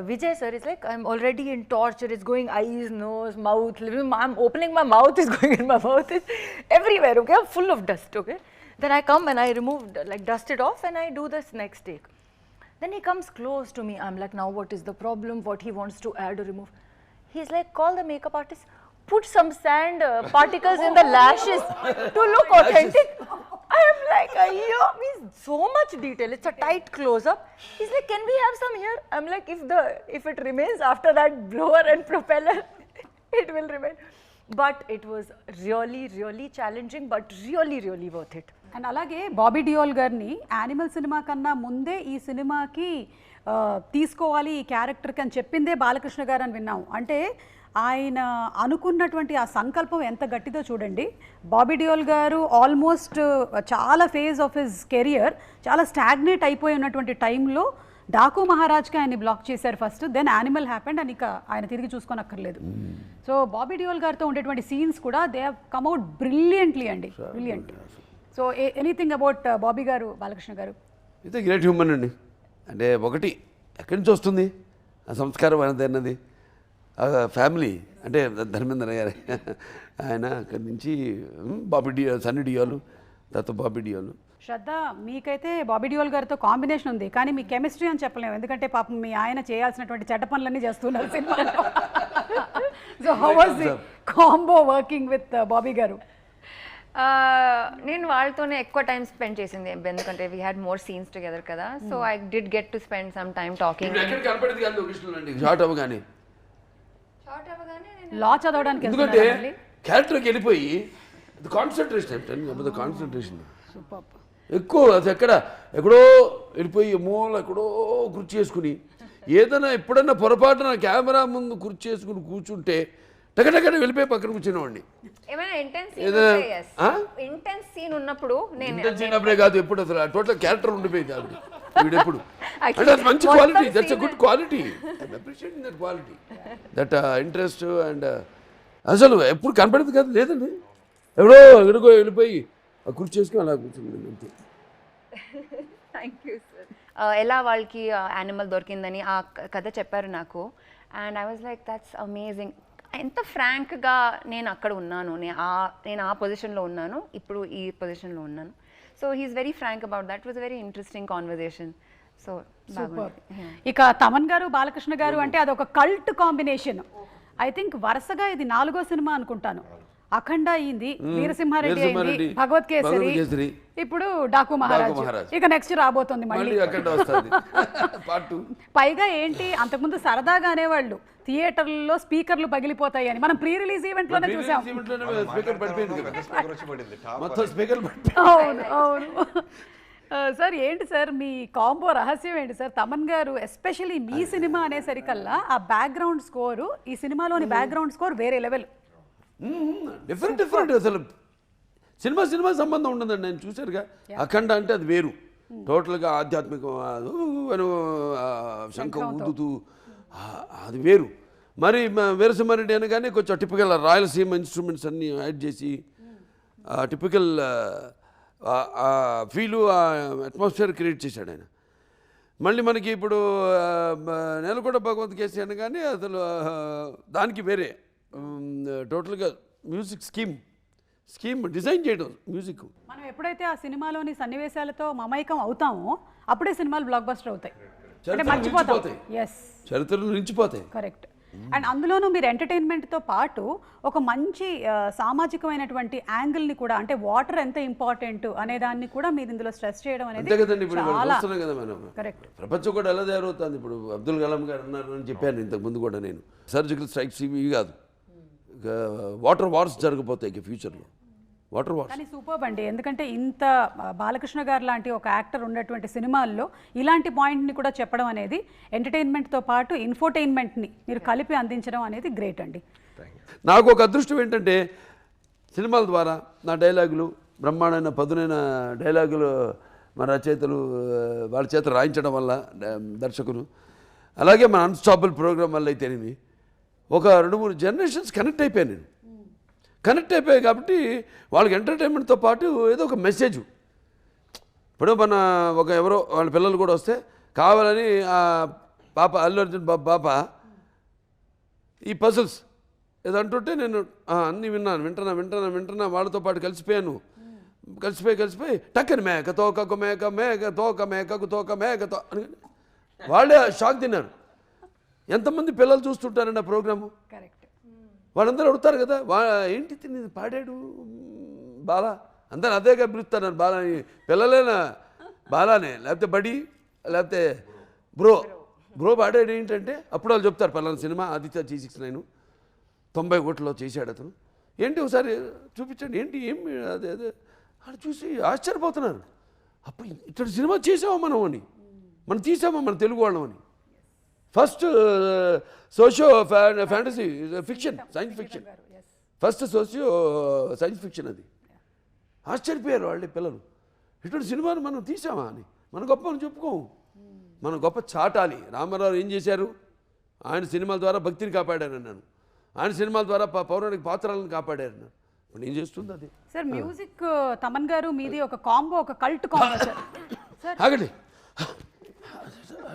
Vijay sir is like, I'm already in torture. It's going eyes, nose, mouth. I'm opening my mouth. It's going in my mouth. It's everywhere. Okay, I'm full of dust. Okay. Then I come and I remove, like, dust it off, and I do this next take. Then he comes close to me. I'm like, now what is the problem? What he wants to add or remove? He's like, call the makeup artist. Put some sand particles in the lashes to look authentic. I am like, yeah, means so much detail. It's a tight close-up. He's like, can we have some here? I'm like, if it remains after that blower and propeller, it will remain. But it was really, really challenging, but really, really worth it. And అలాగే బాబీ డియోల్ గారిని animal cinema కన్నా ముందే ఈ సినిమాకి తీసుకోవాలి ఈ క్యారెక్టర్కి అని చెప్పిందే బాలకృష్ణ గారు అని విన్నాం. అంటే ఆయన అనుకున్నటువంటి ఆ సంకల్పం ఎంత గట్టిదో చూడండి. బాబీ డియోల్ గారు ఆల్మోస్ట్ చాలా ఫేజ్ ఆఫ్ హిజ్ కెరియర్ చాలా స్టాగ్నేట్ అయిపోయి ఉన్నటువంటి టైంలో డాకు మహారాజ్కి ఆయన్ని బ్లాక్ చేశారు ఫస్ట్, దెన్ యానిమల్ హ్యాపెండ్ అని ఇక ఆయన తిరిగి చూసుకోనక్కర్లేదు. సో బాబీ డియోల్ గారితో ఉండేటువంటి సీన్స్ కూడా they have come out brilliantly అండి, brilliant. So anything about Bobby garu, Balakrishna గారు? అయితే గ్రేట్ హ్యూమన్ అండి. అంటే ఒకటి ఎక్కడి నుంచి వస్తుంది ఆ సంస్కారం అనేది అన్నది, ఫ్యామిలీ అంటే ధర్మేంద్ర గారు ఆయన అక్కడి నుంచి బాబీ డియోల్, సన్నీ డియోలు, తర్వాత బాబీ డియోలు. శ్రద్ధ, మీకైతే బాబీ డియోల్ గారితో కాంబినేషన్ ఉంది, కానీ మీ కెమిస్ట్రీ అని చెప్పలేము, ఎందుకంటే పాపం మీ ఆయన చేయాల్సినటువంటి చెడ్డ పనులన్నీ చేస్తున్నారు సినిమాలో. So how was the combo working with Bobby garu? నేను వాళ్ళతోనే ఎక్కువ టైం స్పెండ్ చేసింది, ఎందుకంటే we had more scenes together కదా. So I did get to spend some time talking. Shot అవ్వగానే లా చదవడానికి ఎందుకంటే క్యారెక్టర్కి వెళ్ళిపోయి కాన్సన్ట్రేషన్ ఎక్కువ, అది ఎక్కడో వెళ్ళిపోయి మూల ఎక్కడో కుర్చీ చేసుకుని ఏదైనా ఎప్పుడన్నా పొరపాటున కెమెరా ముందు కుర్చీ చేసుకుని కూర్చుంటే టకటకట వెళ్ళిపోయి పక్కన కూర్చునేవాడిని. ఏమైనా ఇంటెన్స్ సీన్ ఉన్నప్పుడు చిన్నప్పుడే కాదు, ఎప్పుడు అసలు టోటల్ క్యారెక్టర్ ఉండిపోయింది ఆవిడ. వీడెప్పుడు అంటే అది మంచి quality, that's a good quality, I'm appreciating that quality, that interest. And అసలు ఎప్పుడు కనపడదు కాదు, లేదండి, ఎక్కడికో వెళ్ళిపోయి ఆ కుర్చీ చేసుకుని అలా కూర్చుంది అంతే. Thank you sir. ఎలా వాళ్ళకి యానిమల్ దొరికిందని ఆ కథ చెప్పారు నాకు, and I was like that's amazing. ఎంత ఫ్రాంక్గా నేను అక్కడ ఉన్నాను, నేను ఆ పొజిషన్లో ఉన్నాను, ఇప్పుడు ఈ పొజిషన్లో ఉన్నాను. So he's very frank about that. Was very interesting conversation. So ఇక తమన్ గారు, బాలకృష్ణ గారు అంటే అదొక కల్ట్ కాంబినేషన్. ఐ థింక్ వరుసగా ఇది 4వ సినిమా అనుకుంటాను. అఖండ అయింది, వీరసింహారెడ్డి అయింది, భగవత్ కేసరి, ఇప్పుడు డాకు మహారాజ్, ఇక నెక్స్ట్ రాబోతుంది మళ్ళీ. పైగా ఏంటి, అంతకుముందు సరదాగా అనేవాళ్ళు థియేటర్లలో స్పీకర్లు పగిలిపోతాయి అని, మనం ప్రీ రిలీజ్ ఈవెంట్ లోనే చూసాం. అవును అవును. సార్ ఏంటి సార్ మీ కాంబో రహస్యం ఏంటి సార్? తమన్ గారు ఎస్పెషల్లీ మీ సినిమా అనేసరికల్లా ఆ బ్యాక్గ్రౌండ్ స్కోరు, ఈ సినిమాలోని బ్యాక్గ్రౌండ్ స్కోర్ వేరే లెవెల్, డిఫరెంట్. అసలు సినిమా సంబంధం ఉండదండి. నేను చూశారుగా అఖండ అంటే అది వేరు, టోటల్గా ఆధ్యాత్మికం, శంఖం ఊదుతూ అది వేరు. మరి వీరసింహారెడ్డి అనగానే కొంచెం టిపికల్ రాయలసీమ ఇన్స్ట్రుమెంట్స్ అన్నీ యాడ్ చేసి టిపికల్ ఫీలు, అట్మాస్ఫియర్ క్రియేట్ చేశాడు ఆయన. మళ్ళీ మనకి ఇప్పుడు నేలకొండ భగవత్ కేసి అనగానే అసలు దానికి వేరే టోటల్గా మ్యూజిక్ స్కీమ్ డిజైన్ చేయడం మ్యూజిక్. మనం ఎప్పుడైతే ఆ సినిమాలోని సన్నివేశాలతో మమైకం అవుతామో అప్పుడే సినిమాలు బ్లాక్ బస్టర్ అవుతాయి, అంటే మర్చిపోతాం. ఎస్, చరిత్రలు నిలిచిపోతాయి. కరెక్ట్. అండ్ అందులోనూ మీరు ఎంటర్టైన్మెంట్తో పాటు ఒక మంచి సామాజికమైనటువంటి యాంగిల్ని కూడా, అంటే వాటర్ ఎంత ఇంపార్టెంట్ అనే దాన్ని కూడా మీరు ఇందులో స్ట్రెస్ చేయడం అనేది చాలా కరెక్ట్. ప్రపంచం కూడా ఎలా తయారవుతుంది. ఇప్పుడు అబ్దుల్ కలాం గారు అన్నారు అని చెప్పాను ఇంతకు ముందు కూడా, నేను సర్జికల్ స్ట్రైక్స్ ఇవి కాదు, వాటర్ వార్స్ జరగబోతాయి ఇక ఫ్యూచర్లో, వాటర్ వార్స్. కానీ సూపర్బ్ అండి, ఎందుకంటే ఇంత బాలకృష్ణ గారు లాంటి ఒక యాక్టర్ ఉన్నటువంటి సినిమాల్లో ఇలాంటి పాయింట్ని కూడా చెప్పడం అనేది, ఎంటర్టైన్మెంట్తో పాటు ఇన్ఫోటైన్మెంట్ని మీరు కలిపి అందించడం అనేది గ్రేట్ అండి. నాకు ఒక అదృష్టం ఏంటంటే సినిమాల ద్వారా నా డైలాగులు బ్రహ్మాండమైన పదునైన డైలాగులు మన రచయితలు వాళ్ళ చేత రాయించడం వల్ల దర్శకులు, అలాగే మన అన్స్టాపబుల్ ప్రోగ్రామ్ వల్ల అయితేనేమి ఒక 2-3 జనరేషన్స్ కనెక్ట్ అయిపోయాను నేను. కనెక్ట్ అయిపోయాయి కాబట్టి వాళ్ళకి ఎంటర్టైన్మెంట్తో పాటు ఏదో ఒక మెసేజ్. ఇప్పుడు మన ఎవరో వాళ్ళ పిల్లలు కూడా వస్తే కావాలని ఆ పాప అల్లు అర్జున్ పాప ఈ పజిల్స్ ఏదో అంటుంటే నేను అన్నీ వింటున్నా వాళ్ళతో పాటు కలిసిపోయాను. కలిసిపోయి టక్కని మేక తోకకు మేకకు తోక మేకతో అని వాళ్ళే షాక్ తిన్నారు. ఎంతమంది పిల్లలు చూస్తుంటారండి ఆ ప్రోగ్రాము. కరెక్ట్. వాళ్ళందరూ అడుగుతారు కదా, ఏంటి తిని పాడాడు బాలా, అందరూ అదేగా పిలుస్తారు బాలాని. పిల్లలేనా బాలానే, లేకపోతే బడి, లేకపోతే బ్రో పాడాడు ఏంటంటే అప్పుడు వాళ్ళు చెప్తారు పలానా సినిమా ఆదిత్య G69 90 కోట్లలో చేశాడు అతను, ఏంటి ఒకసారి చూపించండి, ఏంటి అదే వాళ్ళు చూసి ఆశ్చర్యపోతున్నారు. అప్పుడు ఇట్లా సినిమా చేసామా మనం తీసామా మన తెలుగు వాళ్ళమని. First socio fantasy fiction, science fiction, first socio science fiction. అది ఆశ్చర్యపోయారు వాళ్ళే పిల్లలు, ఇటువంటి సినిమాను మనం తీసామా అని. మన గొప్ప అని చెప్పుకోము, మన గొప్ప చాటాలి. రామారావు ఏం చేశారు, ఆయన సినిమాల ద్వారా భక్తిని కాపాడారు అన్నాను, ఆయన సినిమాల ద్వారా పౌరాణిక పాత్రలను కాపాడారు అన్నాను. ఇప్పుడు ఏం చేస్తుంది అది. సార్ మ్యూజిక్ తమన్ గారు మీది ఒక కాంబో, ఒక కల్ట్ కాంబో సార్. ఆగండి,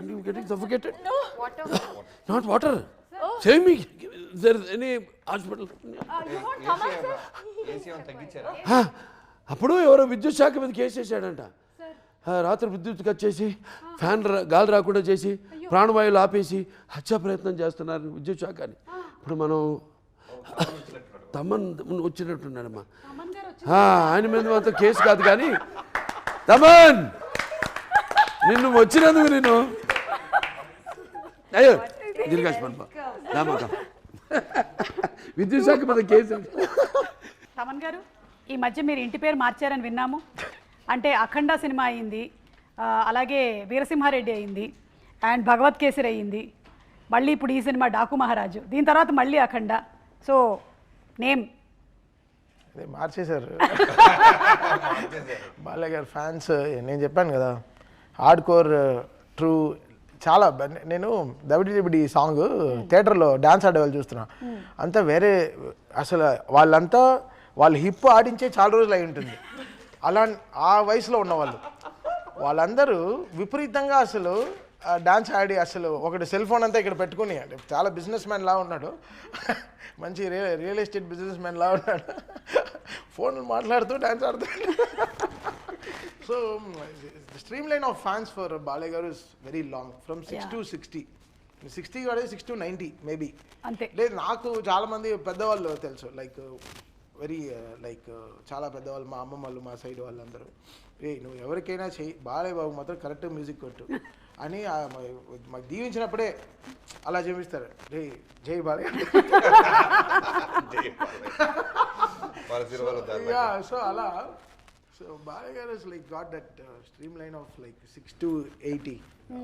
I'm getting suffocated. No. Water. Not water. Save me. Is there any hospital? You want Thaman, sir? అప్పుడు ఎవరో విద్యుత్ శాఖ మీద కేసు వేసాడంట. రాత్రి విద్యుత్ కట్ చేసి ఫ్యాన్ గాలి రాకుండా చేసి ప్రాణవాయువులు ఆపేసి హత్యా ప్రయత్నం చేస్తున్నారు విద్యుత్ శాఖ అని. ఇప్పుడు మనం తమన్ వచ్చినట్టున్నాడమ్మా, ఆయన మీద మాత్రం కేసు కాదు కానీ తమన్ నిన్ను వచ్చినందుకు నేను అయ్యో విద్యుత్ శాఖ మీద కేసు. తమన్ గారు ఈ మధ్య మీరు ఇంటి పేరు మార్చారని విన్నాము. అంటే అఖండ సినిమా అయింది, అలాగే వీరసింహారెడ్డి అయింది, అండ్ భగవత్ కేసరి అయింది, మళ్ళీ ఇప్పుడు ఈ సినిమా డాకు మహారాజు, దీని తర్వాత మళ్ళీ అఖండ. సో నేమ్ అదే మార్చేశారు బాలయ్య గారు ఫ్యాన్స్. నేను చెప్పాను కదా హార్డ్ కోర్ ట్రూ చాలా. నేను డబ్ల్యూడబ్ల్యూఈ సాంగ్ థియేటర్లో డ్యాన్స్ ఆడేవాళ్ళు చూస్తున్నా, అంతా వేరే అసలు. వాళ్ళు హిప్ ఆడించే చాలా రోజులు అయి ఉంటుంది. అలా ఆ వయసులో ఉన్నవాళ్ళు వాళ్ళందరూ విపరీతంగా అసలు డ్యాన్స్ ఆడి, అసలు ఒకటి సెల్ ఫోన్ అంతా ఇక్కడ పెట్టుకుని, అంటే చాలా బిజినెస్ మ్యాన్ లా ఉన్నాడు, మంచి రియల్ ఎస్టేట్ బిజినెస్ మ్యాన్ లా ఉన్నాడు, ఫోన్లు మాట్లాడుతూ డ్యాన్స్ ఆడుతాడు. So the streamline of fans for Balay Garu is very long, from 6 to 60. 60 కాదు 6 to 90 మేబీ. అంతే. లేదు నాకు చాలా మంది పెద్దవాళ్ళు తెలుసు, లైక్ వెరీ లైక్ చాలా పెద్దవాళ్ళు, మా అమ్మమ్మ వాళ్ళు, మా సైడ్ వాళ్ళందరూ, నువ్వు ఎవరికైనా చెయ్యి బాలయ్య బాబు మాత్రం కరెక్ట్ మ్యూజిక్ కొట్టు అని మాకు దీవించినప్పుడే అలా చూపిస్తారు. జై బాలయ్య. సో అలా. So Balay Garu is like got that streamline of like 6 to 80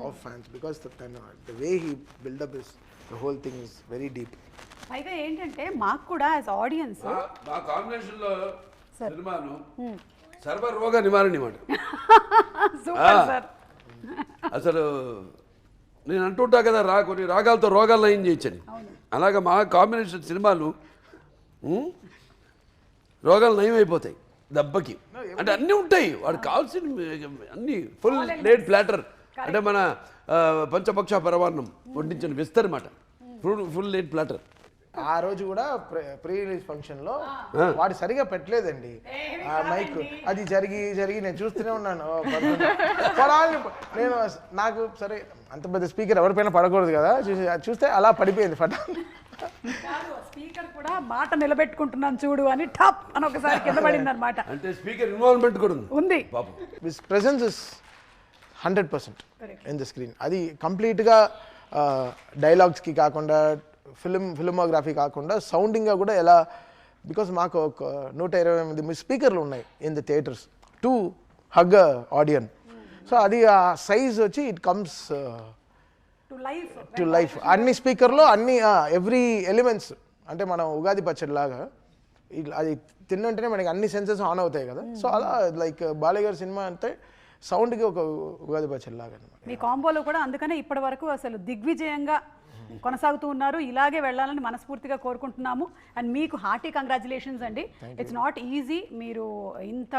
of fans, because the way he build up is, the whole thing is very deep. అయితే ఏంటంటే మాకు కూడా యాజ్ ఆడియన్స్ మా కాంబినేషన్లో సినిమాను సర్వ రోగ నివారణ మాట. Super sir. అసలు నేను అంటుంటా కదా కొన్ని రాగాలతో రోగాలు నయం చేయొచ్చని, అలాగా మా కాంబినేషన్ సినిమాలు రోగాలు నయం అయిపోతాయి దెబ్బకి. అంటే అన్నీ ఉంటాయి, వాడికి కావాల్సిన అన్నీ ఫుల్ లేడ్ ప్లాటర్. అంటే మన పంచపక్ష పరమాన్నం వడ్డించిన విస్తరమాట, ఫుల్ లేడ్ ప్లాటర్. ఆ రోజు కూడా ప్రీ రిలీజ్ ఫంక్షన్లో వాడు సరిగా పెట్టలేదండి ఆ మైక్. అది జరిగి నేను చూస్తూనే ఉన్నాను. నేను నాకు సరే అంత పెద్ద స్పీకర్ ఎవరిపైన పడకూడదు కదా, చూస్తే అలా పడిపోయింది ఫట. స్పీకర్ కూడా మాట నిలబెట్టుకుంటున్నాను చూడు అని టాప్ అని ఒకసారి కింద పడింది అనమాట. అంటే స్పీకర్ ఇన్వాల్వ్మెంట్ కూడా ఉంది. His presence is 100% in the screen. అది కంప్లీట్గా డైలాగ్స్కి కాకుండా, ఫిల్మోగ్రఫీ కాకుండా సౌండింగ్గా కూడా ఎలా, బికాస్ మాకు ఒక 128 స్పీకర్లు ఉన్నాయి in the theatres to hug audience. So అది ఆ సైజ్ వచ్చి ఇట్ కమ్స్ టు లైఫ్. అన్ని స్పీకర్లో అన్ని ఎవ్రీ ఎలిమెంట్స్, అంటే మనం ఉగాది పచ్చడి లాగా అది తిన్నంటేనే మనకి అన్ని సెన్సెస్ ఆన్ అవుతాయి కదా. సో అలా లైక్ బాలయ్య గారి సినిమా అంటే సౌండ్కి ఒక ఉగాది పచ్చడిలాగా అనమాట. మీ కాంబోలో కూడా అందుకనే ఇప్పటి వరకు అసలు దిగ్విజయంగా కొనసాగుతూ ఉన్నారు. ఇలాగే వెళ్ళాలని మనస్ఫూర్తిగా కోరుకుంటున్నాము. అండ్ మీకు హార్టీ కంగ్రాచులేషన్స్ అండి. It's not easy. మీరు ఇంత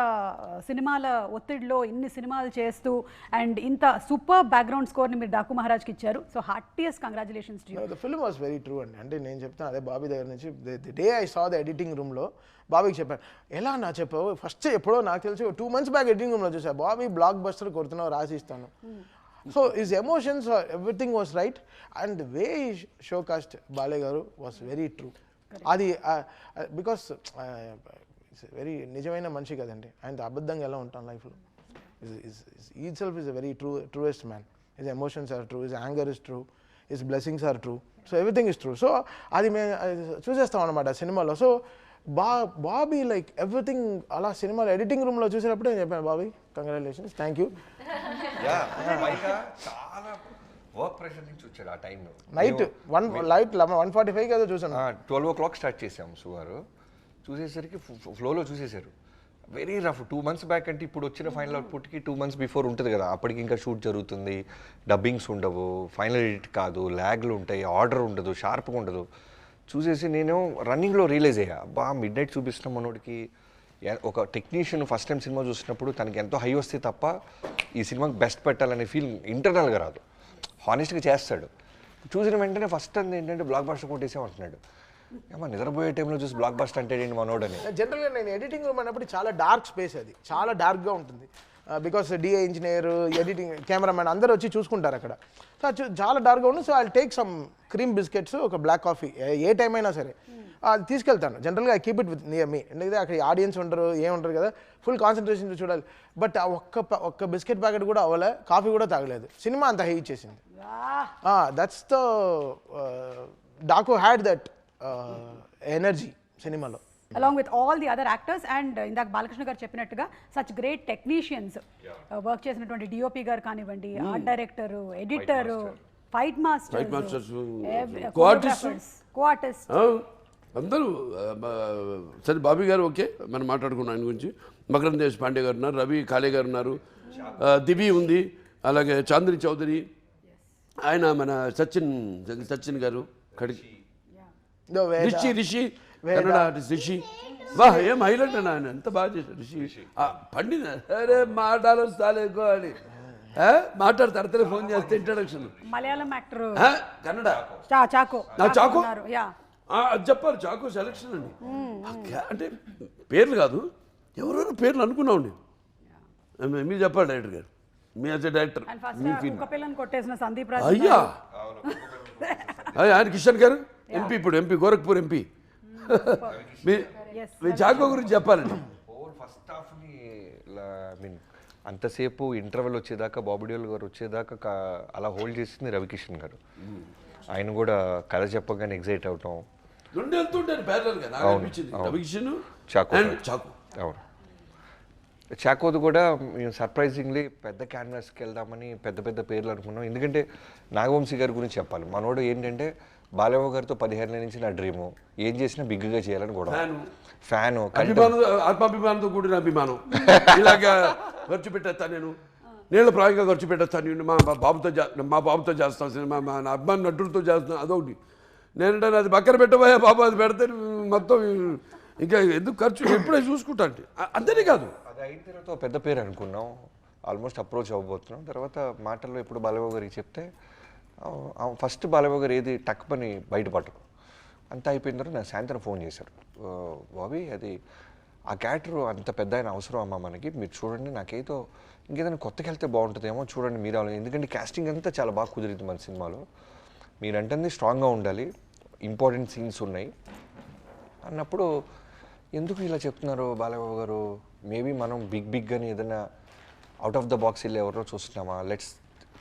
సినిమాల ఒత్తిడిలో ఇన్ని సినిమాలు చేస్తూ అండ్ ఇంత సూపర్ బ్యాక్గ్రౌండ్ స్కోర్ని మీరు డాకు మహారాజ్కి ఇచ్చారు. So heartiest congratulations to you. The film was very true అండి. అంటే నేను చెప్తాను అదే బాబీ దగ్గర నుంచి the day I saw the editing రూమ్లో బాబీకి చెప్పాను, ఎలా నా చెప్పావు ఫస్ట్ ఎప్పుడో నాకు తెలిసి 2 months బ్యాక్ ఎడిటింగ్ రూమ్లో చూసా, బాబీ బ్లాక్ బస్టర్ కొడుతున్నావు రాసి ఇస్తాను. So his emotions everything was right and the way show cast Balayya గారు వాస్ వెరీ ట్రూ. అది బికాస్ వెరీ నిజమైన మనిషి కదండి, ఆయన అబద్ధంగా ఎలా ఉంటాం లైఫ్లో. ఈ self is a very truest man. His emotions are true, his anger is true, his blessings are true. So everything is true. So అది మేము చూసేస్తాం అనమాట సినిమాలో. సో బాబీ లైక్ ఎవ్రీథింగ్ అలా సినిమాలో ఎడిటింగ్ రూమ్లో చూసినప్పుడు నేను చెప్పాను, బాబీ కంగ్రాచులేషన్స్, థ్యాంక్ యూ. చాలా వర్క్ ప్రెషర్ నుంచి వచ్చాడు ఆ టైంలో. నైట్ 1:45 ఏదో చూసాను. 12 o'clock స్టార్ట్ చేసాం సువారు. చూసేసరికి ఫ్లోలో చూసేశారు. Very rough. 2 months బ్యాక్ అంటే ఇప్పుడు వచ్చిన ఫైనల్ అవుట్పుట్కి 2 months బిఫోర్ ఉంటుంది కదా, అప్పటికి ఇంకా షూట్ జరుగుతుంది, డబ్బింగ్స్ ఉండవు, ఫైనల్ ఎడిట్ కాదు, ల్యాగ్లు ఉంటాయి, ఆర్డర్ ఉండదు, షార్ప్గా ఉండదు. చూసేసి నేను రన్నింగ్లో రియలైజ్ అయ్యా, మిడ్ నైట్ చూపిస్తున్నాం మనోడికి. ఒక టెక్నీషియన్ ఫస్ట్ టైం సినిమా చూసినప్పుడు తనకి ఎంతో హై వస్తే తప్ప ఈ సినిమాకి బెస్ట్ పెట్టాలనే ఫీల్ ఇంటర్నల్గా రాదు, హానెస్ట్గా చేస్తాడు. చూసిన వెంటనే ఫస్ట్ అంది ఏంటంటే బ్లాక్ బస్టర్ కొట్టేసాం అంటున్నాడు. ఏమో నిద్రపోయే టైంలో చూసి బ్లాక్ బస్టర్ అంటే ఏంటి మనోడని. జనరల్గా నేను ఎడిటింగ్ రూమ్ అన్నప్పుడు చాలా డార్క్ స్పేస్, అది చాలా డార్క్గా ఉంటుంది. Because DA engineer, editing cameraman అందరూ వచ్చి చూసుకుంటారు అక్కడ. సో చాలా డార్క్గా ఉంటుంది. So I take some cream biscuits, ఒక బ్లాక్ కాఫీ, ఏ టైం అయినా సరే అది తీసుకెళ్తాను. జనరల్గా I keep it with near me, ఎందుకంటే అక్కడ ఆడియన్స్ ఉండరు, ఏముంటారు కదా, ఫుల్ కాన్సన్ట్రేషన్ చూడాలి. బట్ ఆ ఒక్క బిస్కెట్ ప్యాకెట్ కూడా అవ్వలే, కాఫీ కూడా తాగలేదు, సినిమా అంత హై ఇచ్చేసింది. That's the Daaku had that energy సినిమాలో. along with all the other actors and ఇందాక బాలకృష్ణ గారు చెప్పినట్టుగా such great technicians వర్క్ చేసినటువంటి డిఓపి గారు కానివ్వండి, art director, editor, fight masters, co-artist అందరూ. సరే బాబీ గారు ఓకే, మనం మాట్లాడుకున్నాం ఆయన గురించి. మకరం దేశ్ పాండే గారు ఉన్నారు, రవి కాళే గారు ఉన్నారు, దివి ఉంది, అలాగే చాంద్రి చౌదరి, ఆయన మన సచిన్ గారు, కడికి రిషి కన్నడ ఆర్టిస్ట్ రిషి. వా ఏం హైలైట్ అన్న, ఆయన ఎంత బాగా చేశాడు రిషి. పండిన అరే మాట్లాడాలి సాలేకో అని మాట్లాడతారు, ఫోన్ చేస్తే ఇంట్రడక్షన్. మలయాళం యాక్టర్ కన్నడ చాకో. అది చెప్పాలి, చాకో సెలక్షన్ అండి. అంటే పేర్లు కాదు, ఎవరెవరు పేర్లు అనుకున్నాం నేను. మీరు చెప్పాలి డైరెక్టర్ గారు, మీ యాజ్ ఎ డైరెక్టర్ పిల్లని కొట్టేసిన సందీప్ రాజ్. అయ్యా ఆయన కిషన్ గారు ఎంపీ, ఇప్పుడు ఎంపీ గోరఖ్పూర్ ఎంపీ. మీ చాకో గురించి చెప్పాలండి. ఫస్ట్ హాఫ్ని మీన్ అంతసేపు ఇంటర్వెల్ వచ్చేదాకా, బాబుడియోల్ గారు వచ్చేదాకా అలా హోల్డ్ చేసింది రవికిషన్ గారు. ఆయన కూడా కథ చెప్పగానే ఎగ్జైట్ అవటం. అవును, చాకోది కూడా మేము సర్ప్రైజింగ్లీ పెద్ద క్యాన్వాస్కి వెళ్దామని పెద్ద పెద్ద పేర్లు అనుకున్నాం. ఎందుకంటే నాగవంశీ గారి గురించి చెప్పాలి. మనోడు ఏంటంటే బాలయ్య గారితో 15 ఏళ్ళ నుంచి నా డ్రీము, ఏం చేసినా బిగ్గా చేయాలని కూడా ఫ్యాను, ఆత్మాభిమానంతో కూడిన అభిమానం. ఇలాగా ఖర్చు పెట్టేస్తాను నేను, నీళ్ళ ప్రాయంగా ఖర్చు పెట్టేస్తాను నేను, మా బాబుతో చేస్తాను సినిమా, మా అభిమాని నటులతో చేస్తాను, అదొకటి. నేనంటే అది పక్కన పెట్టబోయా బాబు, అది పెడితే మొత్తం ఇంకా ఎందుకు ఖర్చు, ఎప్పుడే చూసుకుంటా అంటే అంతేనే కాదు. అది అయిన తర్వాత పెద్ద పేరు అనుకున్నాం, ఆల్మోస్ట్ అప్రోచ్ అవ్వబోతున్నాం. తర్వాత మాటల్లో ఇప్పుడు బాలయ్య గారికి చెప్తే ఫస్ట్ బాలయ్య గారు ఏది టక్ పని బయటపడరు. అంతా అయిపోయిన తర్వాత నాకు సాయంత్రం ఫోన్ చేశారు, బాబీ అది ఆ క్యారెక్టర్ అంత పెద్ద ఆయన అవసరం అమ్మా మనకి, మీరు చూడండి, నాకేదో ఇంకేదైనా కొత్తగా వెళ్తే బాగుంటుందేమో చూడండి మీరు, ఎందుకంటే కాస్టింగ్ అంతా చాలా బాగా కుదిరింది మన సినిమాలో, మీరంటే స్ట్రాంగ్గా ఉండాలి, ఇంపార్టెంట్ సీన్స్ ఉన్నాయి అన్నప్పుడు, ఎందుకు ఇలా చెప్తున్నారు బాలయ్య గారు, మేబీ మనం బిగ్గాని ఏదైనా అవుట్ ఆఫ్ ద బాక్స్ వెళ్ళి ఎవరో చూస్తున్నామా, లెట్స్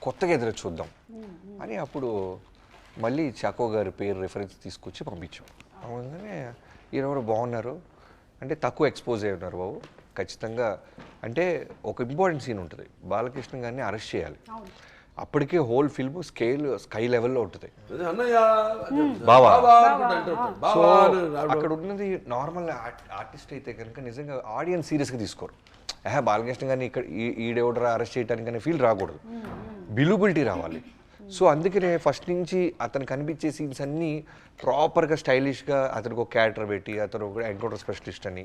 కొత్తగా ఎదురు చూద్దాం అని అప్పుడు మళ్ళీ చాకో గారి పేరు రిఫరెన్స్ తీసుకొచ్చి పంపించాం. అవునంగానే ఈయనెవరు బాగున్నారు అంటే తక్కువ ఎక్స్పోజ్ అయి ఉన్నారు బాబు ఖచ్చితంగా. అంటే ఒక ఇంపార్టెంట్ సీన్ ఉంటుంది, బాలకృష్ణ గారిని అరెస్ట్ చేయాలి, అప్పటికే హోల్ ఫిల్మ్ స్కై లెవెల్లో ఉంటుంది. అదే అన్నయ్య బావా. అనుకుంటా అంటారు. సో బావా అని రావడం. అక్కడ ఉన్నది నార్మల్ ఆర్టిస్ట్ అయితే కనుక నిజంగా ఆడియన్స్ సీరియస్గా తీసుకోరు. బాలకృష్ణ గారిని ఇక్కడ ఈడెవడరా అరెస్ట్ చేయడానికి అనే ఫీల్ రాకూడదు, బిలిబిలిటీ రావాలి. సో అందుకనే ఫస్ట్ నుంచి అతను కనిపించే సీన్స్ అన్నీ ప్రాపర్గా స్టైలిష్గా అతనికి ఒక క్యారెక్టర్ పెట్టి అతను ఒక ఎన్కౌంటర్ స్పెషలిస్ట్ అని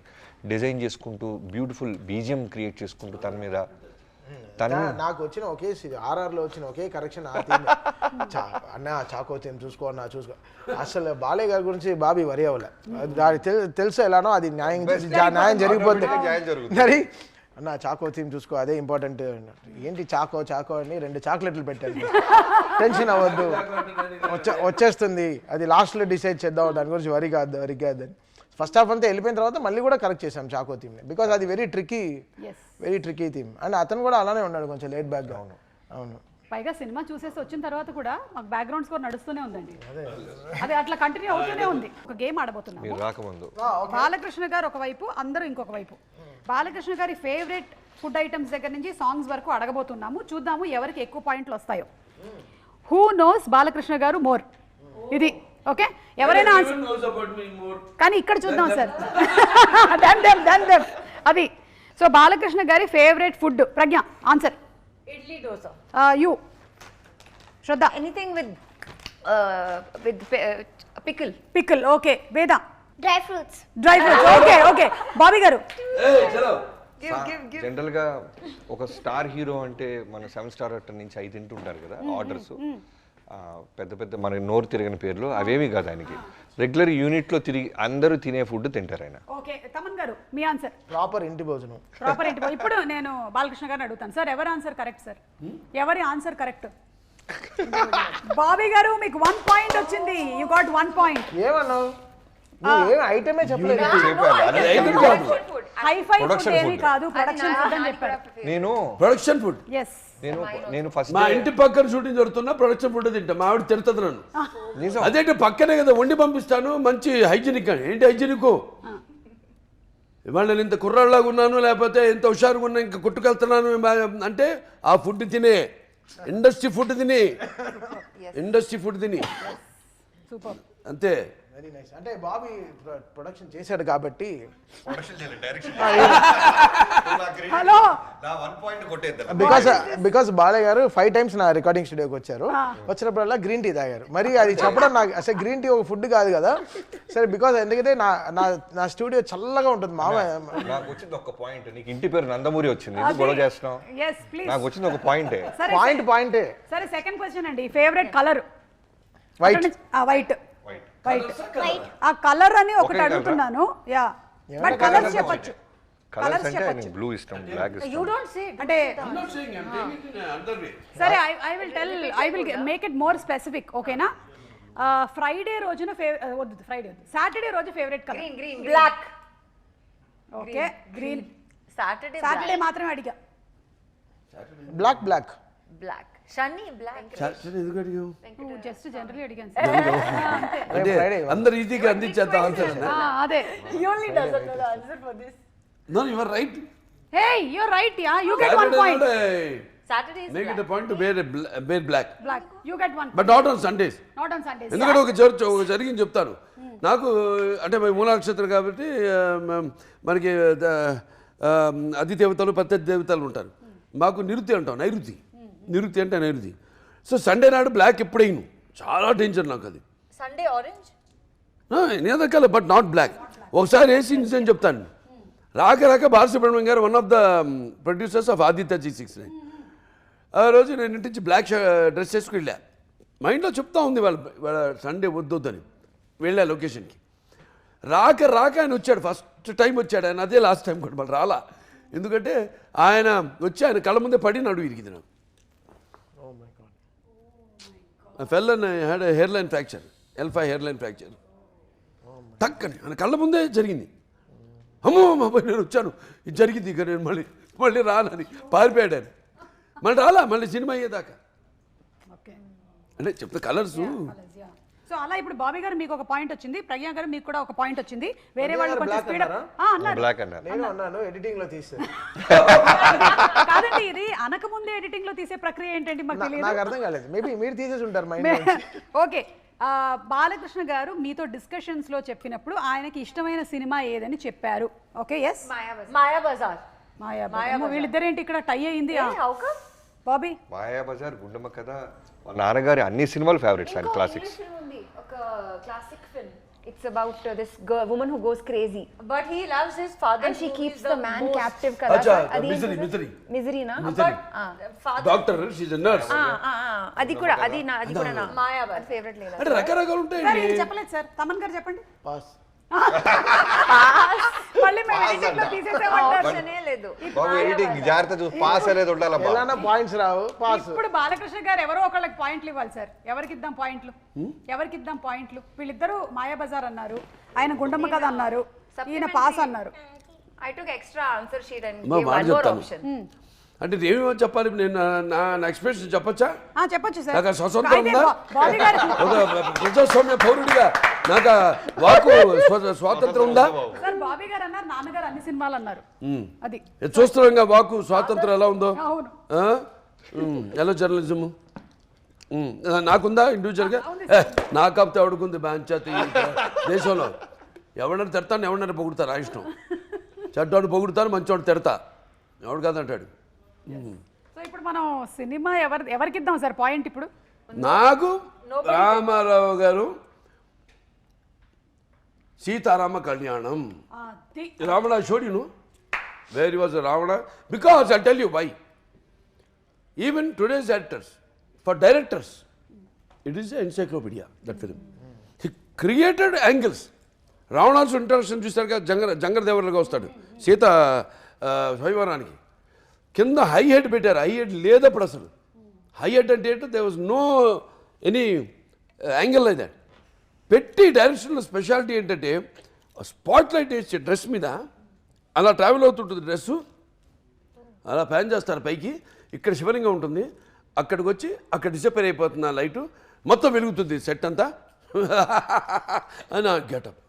డిజైన్ చేసుకుంటూ బ్యూటిఫుల్ బీజిఎం క్రియేట్ చేసుకుంటూ తన మీద నాకు వచ్చిన ఒకే ఆర్ఆర్లో వచ్చిన ఒకే కరెక్షన్ ఆ థీమ్. అన్న చాకో థీమ్ చూసుకో అన్న చూసుకో. అసలు బాలయ్య గారి గురించి బాబీ వరి అవ్వలే, తెలుసు ఎలానో అది న్యాయం జరిగిపోతుంది. మరి అన్న చాకో థీమ్ చూసుకో అదే ఇంపార్టెంట్. ఏంటి చాకో అని 2 చాక్లెట్లు పెట్టాను, టెన్షన్ అవ్వద్దు వచ్చేస్తుంది, అది లాస్ట్లో డిసైడ్ చేద్దాం, దాని గురించి వరి కాదని. ఫస్ట్ హాఫ్ అంతా వెళ్ళిపోయిన తర్వాత మళ్ళీ కూడా కరెక్ట్ చేసాం చాకో థీమ్ని, బికాజ్ అది వెరీ ట్రికీ థీమ్. అండ్ అతను కూడా అలానే ఉన్నాడు, కొంచెం లేట్ బ్యాక్గా. అవును, పైగా సినిమా చూసేసి వచ్చిన తర్వాత కూడా మాకు బ్యాక్గ్రౌండ్ స్కోర్ నడుస్తూనే ఉందండి, అది అట్లా కంటిన్యూ అవుతూనే ఉంది. ఒక గేమ్ ఆడబోతున్నాము. రాకముందు బాలకృష్ణ గారు ఒకవైపు, అందరూ ఇంకొక వైపు. బాలకృష్ణ గారి ఫేవరెట్ ఫుడ్ ఐటమ్స్ దగ్గర నుంచి సాంగ్స్ వరకు అడగబోతున్నాము. చూద్దాము ఎవరికి ఎక్కువ పాయింట్లు వస్తాయో. హూ నోస్ బాలకృష్ణ గారు మోర్, ఇది ఓకే. ఎవరైనా కానీ ఇక్కడ చూద్దాం సార్. అది సో బాలకృష్ణ గారి favourite food. Pragya answer idli dosa. You Shraddha anything with pickle. Okay. Veda Dry fruits. Okay. Bobby గారు జనరల్ గా ఒక స్టార్ హీరో అంటే మన 7 స్టార్ హోటల్ నుంచి 5 తింటుంటారు కదా ఆర్డర్స్, పెద్ద మన నోరు తిరగని పేర్లు అవేమి కాదు. ఆయనకి రెగ్యులర్ యూనిట్ లో తిరిగి అందరూ తినే ఫుడ్ తింటారు ఆయన. ఓకే. తమన్ గారు మీ ఆన్సర్ ప్రాపర్ ఇంటి భోజనం. ఇప్పుడు నేను బాలకృష్ణ గారిని అడుగుతాను సార్, ఎవరి ఆన్సర్ కరెక్ట్ సార్? ఎవరి ఆన్సర్ కరెక్ట్? బాబీ గారు మీకు 1 పాయింట్ వచ్చింది. You got 1 point. ఏమన్నావు? ఐటమే చెప్పలేదు. హైఫై ఫుడ్ ఏమీ కాదు, ప్రొడక్షన్ ఫుడ్ అని చెప్పారు. నేను ప్రొడక్షన్ ఫుడ్. ఎస్. నేను ఫస్ట్ మా ఇంటి పక్కన షూటింగ్ జరుగుతున్నా ప్రొడక్షన్ ఫుడ్ తింటా. మా ఆవిడ తిడుతుంది నన్ను. అదేంటి పక్కనే కదా వండి పంపిస్తాను, మంచి హైజీనిక్ అని. ఏంటి హైజీనిక్? ఇవాళ నేను ఇంత కుర్రాళ్ళలాగా ఉన్నాను, లేకపోతే ఎంత హుషారుగా ఉన్నా, ఇంకా కొట్టుకెళ్తున్నాను అంటే ఆ ఫుడ్ తినే, ఇండస్ట్రీ ఫుడ్ తిని సూపర్. అంతే. Very nice. అంటే బాబీ ప్రొడక్షన్ చేశాడు కాబట్టి హలో బికాస్ బాలయ్య గారు 5 times నా రికార్డింగ్ స్టూడియోకి వచ్చారు. వచ్చినప్పుడల్లా గ్రీన్ టీ తాగారు. మరి అది చెప్పడం నాకు అసలు గ్రీన్ టీ ఒక ఫుడ్ కాదు కదా. సరే, బికాస్ ఎందుకంటే నా స్టూడియో చల్లగా ఉంటుంది. నాకు వచ్చింది ఒక పాయింట్. నీకు ఇంటి పేరు నందమూరి వచ్చింది, గొడవ చేస్తున్నావు. నాకు వచ్చింది ఒక పాయింటే. పాయింటే. సరే, సెకండ్ క్వశ్చన్ అండి. Favourite colour? వైట్. ఆ కలర్ అని ఒకటి అడుగుతున్నాను. యా, బట్ కలర్స్ చెప్పొచ్చు. కలర్స్ అంటే బ్లూ ఇష్టం, బ్లాక్ ఇష్టం. యు డోంట్ సే అంటే సరే, I will make it more specific. ఓకేనా? ఫ్రైడే రోజున సాటర్డే రోజు favourite colour? Green. Black. Okay. Green. Saturday మాత్రమే అడిగా. బ్లాక్. షన్నీ బ్లాక్. ఎందుకు అడిగావు? జస్ట్ జనరల్లీ అడిగాను అంటే అందరు ఈజీగా అందించేద్దాం ఆన్సర్. అదే. He only doesn't know the answer for this. No, you are right. Hey, you're right. Yeah, you get 1 point. Saturday is Make it a point to wear black. You get 1. But not on Sundays. ఎందుకంటే ఒక జరిగింది చెప్తాను. నాకు అంటే మూలా నక్షత్రం కాబట్టి మనకి అధిదేవతలు ప్రత్యర్థి దేవతలు ఉంటారు. మాకు నిరుతి అంటాం, నైరుతి అంటే నైరుతి. సో సండే నాడు బ్లాక్ ఎప్పుడైనా చాలా డేంజర్ నాకు. అది సండే ఆరెంజ్ నేదకాల, బట్ నాట్ బ్లాక్. ఒకసారి వేసి అని చెప్తాను. రాక Balasubrahmanyam garu one of the producers of Aditya G69. ఆ రోజు నేను ఇంటి నుంచి బ్లాక్ డ్రెస్ చేసుకుని వెళ్ళా. మైండ్లో చెప్తా ఉంది వాళ్ళ సండే వద్దని. వెళ్ళా లొకేషన్కి. రాక ఆయన వచ్చాడు. ఫస్ట్ టైం వచ్చాడు ఆయన, అదే లాస్ట్ టైం కూడా మళ్ళీ రాలా. ఎందుకంటే ఆయన వచ్చి ఆయన కళ్ళ ముందే పడి నడువు ఇరిగింది నాకు. Fell and had hairline fracture, L5 hairline fracture. టక్కని ఆయన కళ్ళ ముందే జరిగింది. అమ్మో నేను వచ్చాను, ఇది జరిగింది, ఇక నేను మళ్ళీ రానని పారిపోయాడు ఆయన. మళ్ళీ రాలా, మళ్ళీ సినిమా అయ్యేదాకా. అంటే చెప్తే కలర్స్ సో అలా ఇప్పుడు బాబీ గారు మీకు ఒక పాయింట్ వచ్చింది, ప్రజ్ఞా గారు మీకు కూడా ఒక పాయింట్ వచ్చింది. వేరే ప్రజ్ఞా వాళ్ళు గారు కొంచెం black స్పీడ్ అన్నారా? అన్నారు. బ్లాక్ అన్నారు. నేను అన్నాను ఎడిటింగ్ లో తీస్తే. కాదండి, ఇది అనకముందే ఎడిటింగ్ లో తీసే ప్రక్రియ ఏంటండి మాకు తెలియదు. నాకు అర్థం కాలేదు, మేబీ మీరు తీసేసి ఉంటారు మైండ్. ఓకే, బాలకృష్ణ గారు మీతో డిస్కషన్స్ లో చెప్పినప్పుడు ఆయనకి ఇష్టమైన సినిమా ఏదని చెప్పారు. Okay, yes Maya Bazaar. Maya. వీళ్ళిద్దరేంటి ఇక్కడ టై అయింది? How come? బాబీ, మాయాబజార్, గుండమ్మ కథ, వాళ్ళ నాన్నగారి అన్ని సినిమాలు ఫేవరెట్స్ ఆయన, క్లాసిక్స్. ఒక classic film. It's about this girl, woman who goes crazy But he loves his father. and she who keeps is the man captive kada. Acha, Adi misery. misery na. Misery. Father. Doctor, she's a nurse. అది కూడా నా Maya Bazaar. Favourite లేదా. అంటే రకరకాలు sir ఉంటాయండి. ఇది చెప్పలేదు sir, Thaman గారు చెప్పండి. పాస్. మళ్ళీ మేము editing లో తీసేసామంటారు. ఆప్షనే లేదు. బాబు ఎడిటింగ్ జాగ్రత్త చూసి పాస్ అనేది ఉండాలబ్బా. ఎలానా పాయింట్స్ రావు, పాస్. ఇప్పుడు బాలకృష్ణ గారు ఎవరో ఒకళ్ళకి పాయింట్లు ఇవ్వాలి సార్. ఎవరికి ఇద్దాం పాయింట్లు? వీళ్ళిద్దరూ మాయా బజార్ అన్నారు, ఆయన గుండమ్మ కథ అన్నారు, ఈయన పాస్ అన్నారు. I took extra answer sheet and మా gave మాట one more చెప్తాను. option. అంటే ఏమేమో చెప్పాలి, నేను నా ఎక్స్ప్రెషన్ చెప్పొచ్చా? చెప్పొచ్చు సార్. నాకు స్వతంత్రం అయితే ఉందా? బాబీ గారు ఒక ప్రజాస్వామ్య పౌరుడిగా నాకు వాకు స్వాతంత్రం ఉందా? సార్ బాబీ గారు అన్నారు, నాన్నగారు అన్ని సినిమాలు అన్నారు. అది ఇది చూస్తున్నాం వాకు స్వాతంత్రం ఎలా ఉందో. అవును. ఎలా జర్నలిజము నాకుందా ఇండివిజువల్గా? నాకు కాకపోతే ఎవడుకుంది పంచాయతీ దేశంలో. ఎవడన్నా తిడతాను, ఎవడన్నా పొగుడుతారు, ఆ ఇష్టం. చెడ్డోడు పొగుడుతాను, మంచోడు తిడతా, ఎవడు కాదంటాడు. సో ఇప్పుడు మనం సినిమా ఎవరికి ఇద్దాం సార్ పాయింట్? ఇప్పుడు నాకు రామారావు గారు సీతారామ కళ్యాణం. Ravana showed, you know, where he was a Ravana. Because I'll tell you why. Even today's actors, for directors, it is an encyclopedia, that film. He created angles. Ravana's introduction చూసారుగా, జంగర్ దేవర్లుగా వస్తాడు సీత స్వయంవరానికి. కింద high head పెట్టారు, high head లేదప్పుడు అసలు. High head అంటే ఏంటో they was no any angle like that. పెట్టి డైరెక్షన్లో స్పెషాలిటీ ఏంటంటే స్పాట్ లైట్ వేసి డ్రెస్ మీద అలా ట్రావెల్ అవుతుంటుంది డ్రెస్సు, అలా ప్యాన్ చేస్తారు పైకి, ఇక్కడ శివలింగం ఉంటుంది, అక్కడికి వచ్చి అక్కడ డిసపేర్ అయిపోతుంది ఆ లైటు, మొత్తం వెలుగుతుంది సెట్ అంతా అని గెటప్.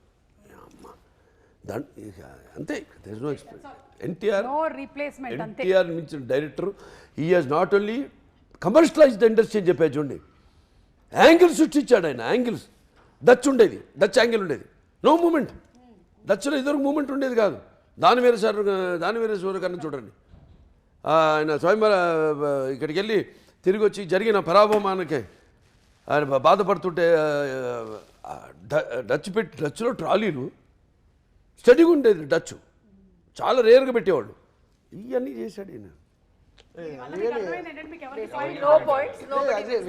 అంతే, నో ఎక్స్ప్రెస్. ఎన్టీఆర్ మించిన director. He has not only commercialise the industry అని చెప్పేది చూడండి, యాంగిల్స్ సృష్టించాడు ఆయన. యాంగిల్స్ డచ్ ఉండేది, డచ్ యాంగిల్ ఉండేది, నో మూమెంట్. డచ్లో ఇదివరకు మూమెంట్ ఉండేది కాదు. దానివీర సూర్యకర్ణ చూడండి, ఆయన స్వయంవర ఇక్కడికి వెళ్ళి తిరిగి వచ్చి జరిగిన పరాభవమానకే ఆయన బాధపడుతుంటే డచ్లో ట్రాలీలు స్టడీగా ఉండేది, డచ్ చాలా రేర్గా పెట్టేవాళ్ళు. ఇవన్నీ చేశాడు ఈయన. No points. No.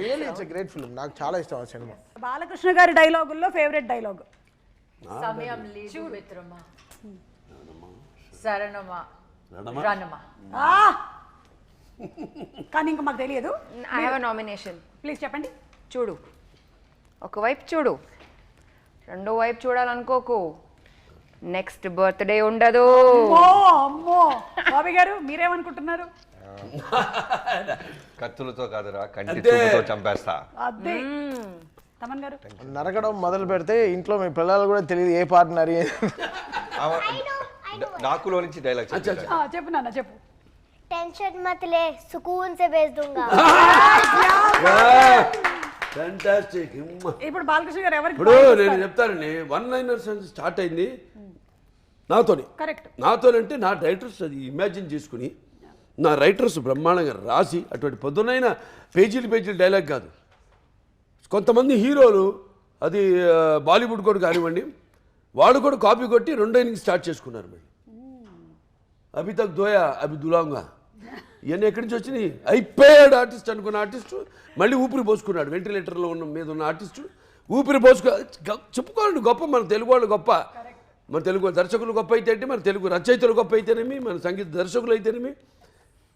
Really it's a great film, నాకు చాలా ఇష్టం ఆ సినిమా. బాలకృష్ణ గారి డైలాగుల్లో favourite dialogue? Samyam ledu mitrama. Saranama. Ranama. కానీ ఇంకా మాకు తెలియదు. I have a nomination. Please చెప్పండి. చూడు, ఒకవైపు చూడు, రెండో వైపు చూడాలనుకోకు, నెక్స్ట్ బర్త్డే ఉండదు. అమ్మో బాబీ గారు మీరేమనుకుంటున్నారు? కత్తులతో కాదురా, కంటి చూపుతో చంపేస్తా. అదే తమన్ గారు నరకడం మొదలు పెడితే ఇంట్లో మీ పిల్లలు కూడా తెలియదు ఏ పార్ట్నర్. డాకులో నుంచి డైలాగ్ చెప్పు నాన్న చెప్పు. टेंशन मत ले, सुकून से भेज दूंगा. ఫ్యాంటాస్టిక్. ఇప్పుడు బాలకృష్ణ గారు ఎవరికి? ఇప్పుడు నేను చెప్తానండి, వన్ లైనర్స్ స్టార్ట్ అయింది నాతోని. కరెక్ట్. నాతోనంటే నా రైటర్స్ అది ఇమాజిన్ చేసుకుని, నా రైటర్స్ బ్రహ్మాండంగా రాసి, అటువంటి పొద్దునైన పేజీలు డైలాగ్ కాదు. కొంతమంది హీరోలు అది బాలీవుడ్ కూడా కానివ్వండి, వాళ్ళు కూడా కాపీ కొట్టి రెండో ఇన్నింగ్ స్టార్ట్ చేసుకున్నారు. మళ్ళీ అభి తక్ దోయా అభి దులాంగా, ఇవన్నీ ఎక్కడి నుంచి వచ్చినాయి? అయిపోయాడు ఆర్టిస్ట్ అనుకున్న ఆర్టిస్టు మళ్ళీ ఊపిరి పోసుకున్నాడు. వెంటిలేటర్లో మీద ఉన్న ఆర్టిస్టు ఊపిరి చెప్పుకోండి గొప్ప, మన తెలుగు వాళ్ళు గొప్ప, మన తెలుగు దర్శకులు గొప్ప అయితే అంటే, మన తెలుగు రచయితలు గొప్ప అయితేనేమి, మన సంగీత దర్శకులు అయితేనేమి.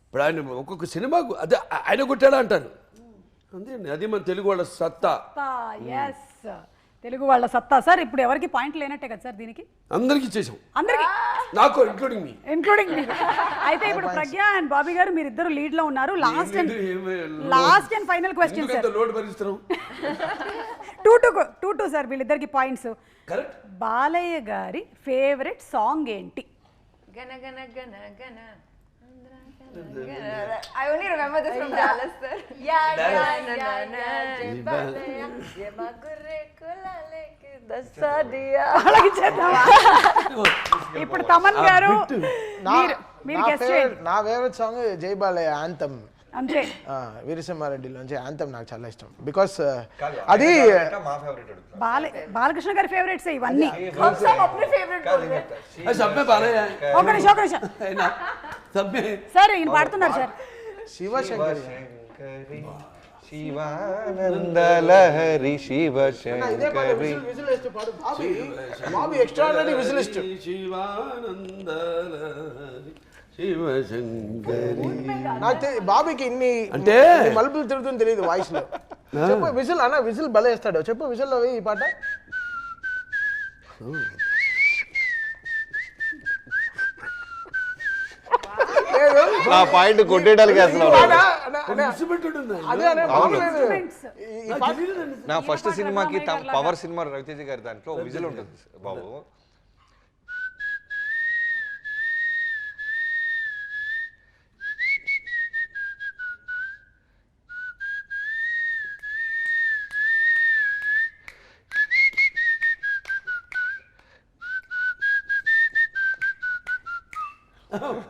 ఇప్పుడు ఆయన ఒక్కొక్క సినిమాకు అదే ఆయన కొట్టాడా అంటారు. అంతే అండి, అది మన తెలుగు వాళ్ళ సత్తా. ఎస్, తెలుగు వాళ్ళ సత్తా. సార్ ఇప్పుడు ఎవరికి పాయింట్ లేనట్టే కదా సార్ దీనికి? అందరికీ చేసాం, అందరికి, నాకు ఇంక్లూడింగ్ మీ. అయితే ఇప్పుడు ప్రజ్ఞ అండ్ బాబీ గారు మీరిద్దరు లీడ్ లో ఉన్నారు. Last and final question sir. Load భరిస్తున్నాం. 2 సార్ వీళ్ళిద్దరికి పాయింట్స్. కరెక్ట్. బాలయ్య గారి ఫేవరెట్ సాంగ్ ఏంటి? గన గన గన గన I only remember this from Dallas, sir. అలాగే చేద్దామా? ఇప్పుడు తమన్ గారు మీరు గెస్ట్ చేయండి. నా ఫేవరెట్ సాంగ్ జై బాలయ్య యాంథమ్. అంతే. వీరసింహారెడ్డిలోంచి యాంథమ్ నాకు చాలా ఇష్టం. బికాస్ అది మా ఫేవరెట్ బాలకృష్ణ గారి ఫేవరెట్స్ ఇవన్నీ. సబ్మే బాలయ్య. ఒక నిమిషం సార్ ఈయన పాడుతున్నారు సార్. శివశంకరి శివానందలహరి శివశంకరి. బాబీ ఎక్స్ట్రాడినరీ విజిలిస్ట్. శివానందలహరి శివశంకరి. నాకు బాబీకి ఇన్ని అంటే మలుపులు తిరుగుతుంది తెలియదు వాయిస్ లో. చెప్పు విజిల్ అన్న, విజిల్ భలే వేస్తాడు. చెప్పు విజిల్ లో ఈ పాట. నా పాయింట్ కొట్టేయడానికి అసలు అదే అనే ఈ పాట నా ఫస్ట్ సినిమాకి పవర్ సినిమా రవితేజ గారి దాంట్లో విజిల్ ఉంటుంది బాబు.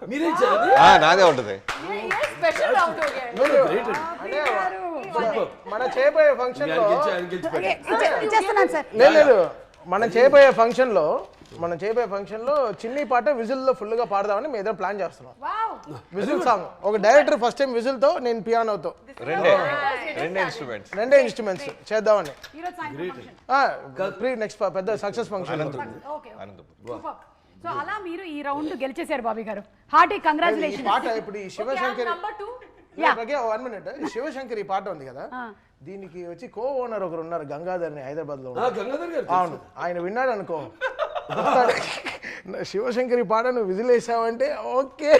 మీరే నాదే ఉంటుంది. మన చేయబోయే ఫంక్షన్ లో ఇచ్చేస్తున్నాను సార్. లేదు మనం చేయబోయే ఫంక్షన్ లో చిన్ని పాట విజిల్ లో ఫుల్ గా పాడదామని మేము ఏదో ప్లాన్ చేస్తున్నాం. విజిల్ సాంగ్ ఒక డైరెక్టర్ ఫస్ట్ టైం విజిల్ తో, నేను పియానోతో రెండే ఇన్స్ట్రుమెంట్స్ చేద్దామని. నెక్స్ట్ పెద్ద సక్సెస్ ఫంక్షన్. సో అలా మీరు ఈ రౌండ్ గెలిచేశారు బాబీ గారు. Hearty congratulations. పాట ఇప్పుడు ఈ శివశంకరి 1 minute. ఈ శివశంకరి పాట ఉంది కదా, దీనికి వచ్చి కో ఓనర్ ఒకరు ఉన్నారు గంగాధర్ అని హైదరాబాద్ లో. అవును, ఆయన విన్నాడు అనుకో, శివశంకరి పాట నువ్వు విజిల్ వేసావంటే ఓకే.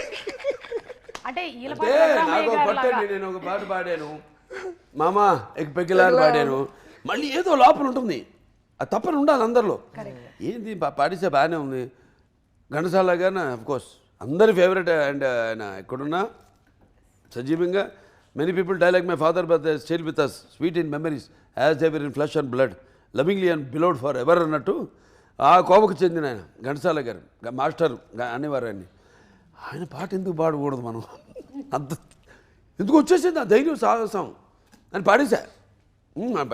అంటే నేను ఒక పాట పాడాను, మామా ఎగ్ పెగ్గిలాని పాడాను. మళ్ళీ ఏదో లోపల ఉంటుంది, అది తప్పని ఉండాలి అందరిలో. ఏంది పాడిస్తే బాగానే ఉంది. ఘంటసాల గారిన కోర్స్ అందరి ఫేవరెట్. అండ్ ఆయన ఎక్కడున్నా సజీవంగా many people die like my father but they still with us sweet in memories as they were in flesh and blood lovingly and beloved for ever అన్నట్టు ఆ కోవకు చెందిన ఆయన ఘంటసాల గారు మాస్టర్ అనేవారు. ఆయన పాట ఎందుకు పాడకూడదు మనం? అంత ఎందుకు వచ్చేసింది ఆ ధైర్యం సాహసం అని పాడేశా.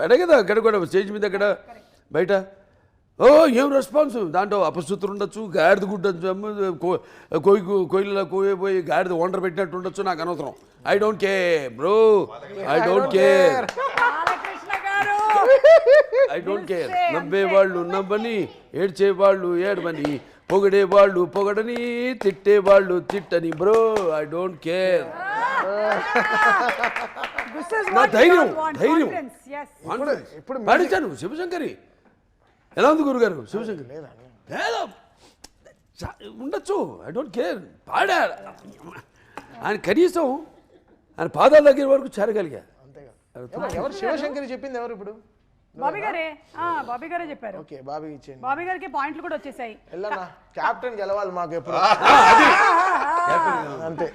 పాడే కదా అక్కడ కూడా స్టేజ్ మీద అక్కడ బయట. ఓ ఏం రెస్పాన్స్! దాంట్లో అపశృతులు ఉండొచ్చు, గాడిద గుడ్డ కోయిలలో కోయిపోయి గాడిద వండర్ పెట్టినట్టు ఉండొచ్చు, నాకు అనవసరం. I don't care bro, I don't care. నవ్వేవాళ్ళు నవ్వని, ఏడ్చేవాళ్ళు ఏడవని, పొగిడేవాళ్ళు పొగడని, తిట్టేవాళ్ళు తిట్టని బ్రో, ఐ డోంట్ కేర్. నా ధైర్యం ఇప్పుడు పాడించాను. శివశంకరి ఎలా ఉంది గురుగారు? శివశంకరి లేదా ఉండొచ్చు, ఐ డోంట్ కేర్. పాడా ఆయన కనీసం ఆయన పాదాల దగ్గర వరకు చేరగలిగా. ఎవరు శివశంకరి చెప్పింది? ఎవరు ఇప్పుడు? బాబీ గారే. బాబీ గారే చెప్పారు. ఓకే, బాబీ ఇచ్చేయండి. బాబీ గారికి పాయింట్లు కూడా వచ్చేసాయి. కెప్టెన్ గెలవాలి మాకు ఎప్పుడు. అంతే,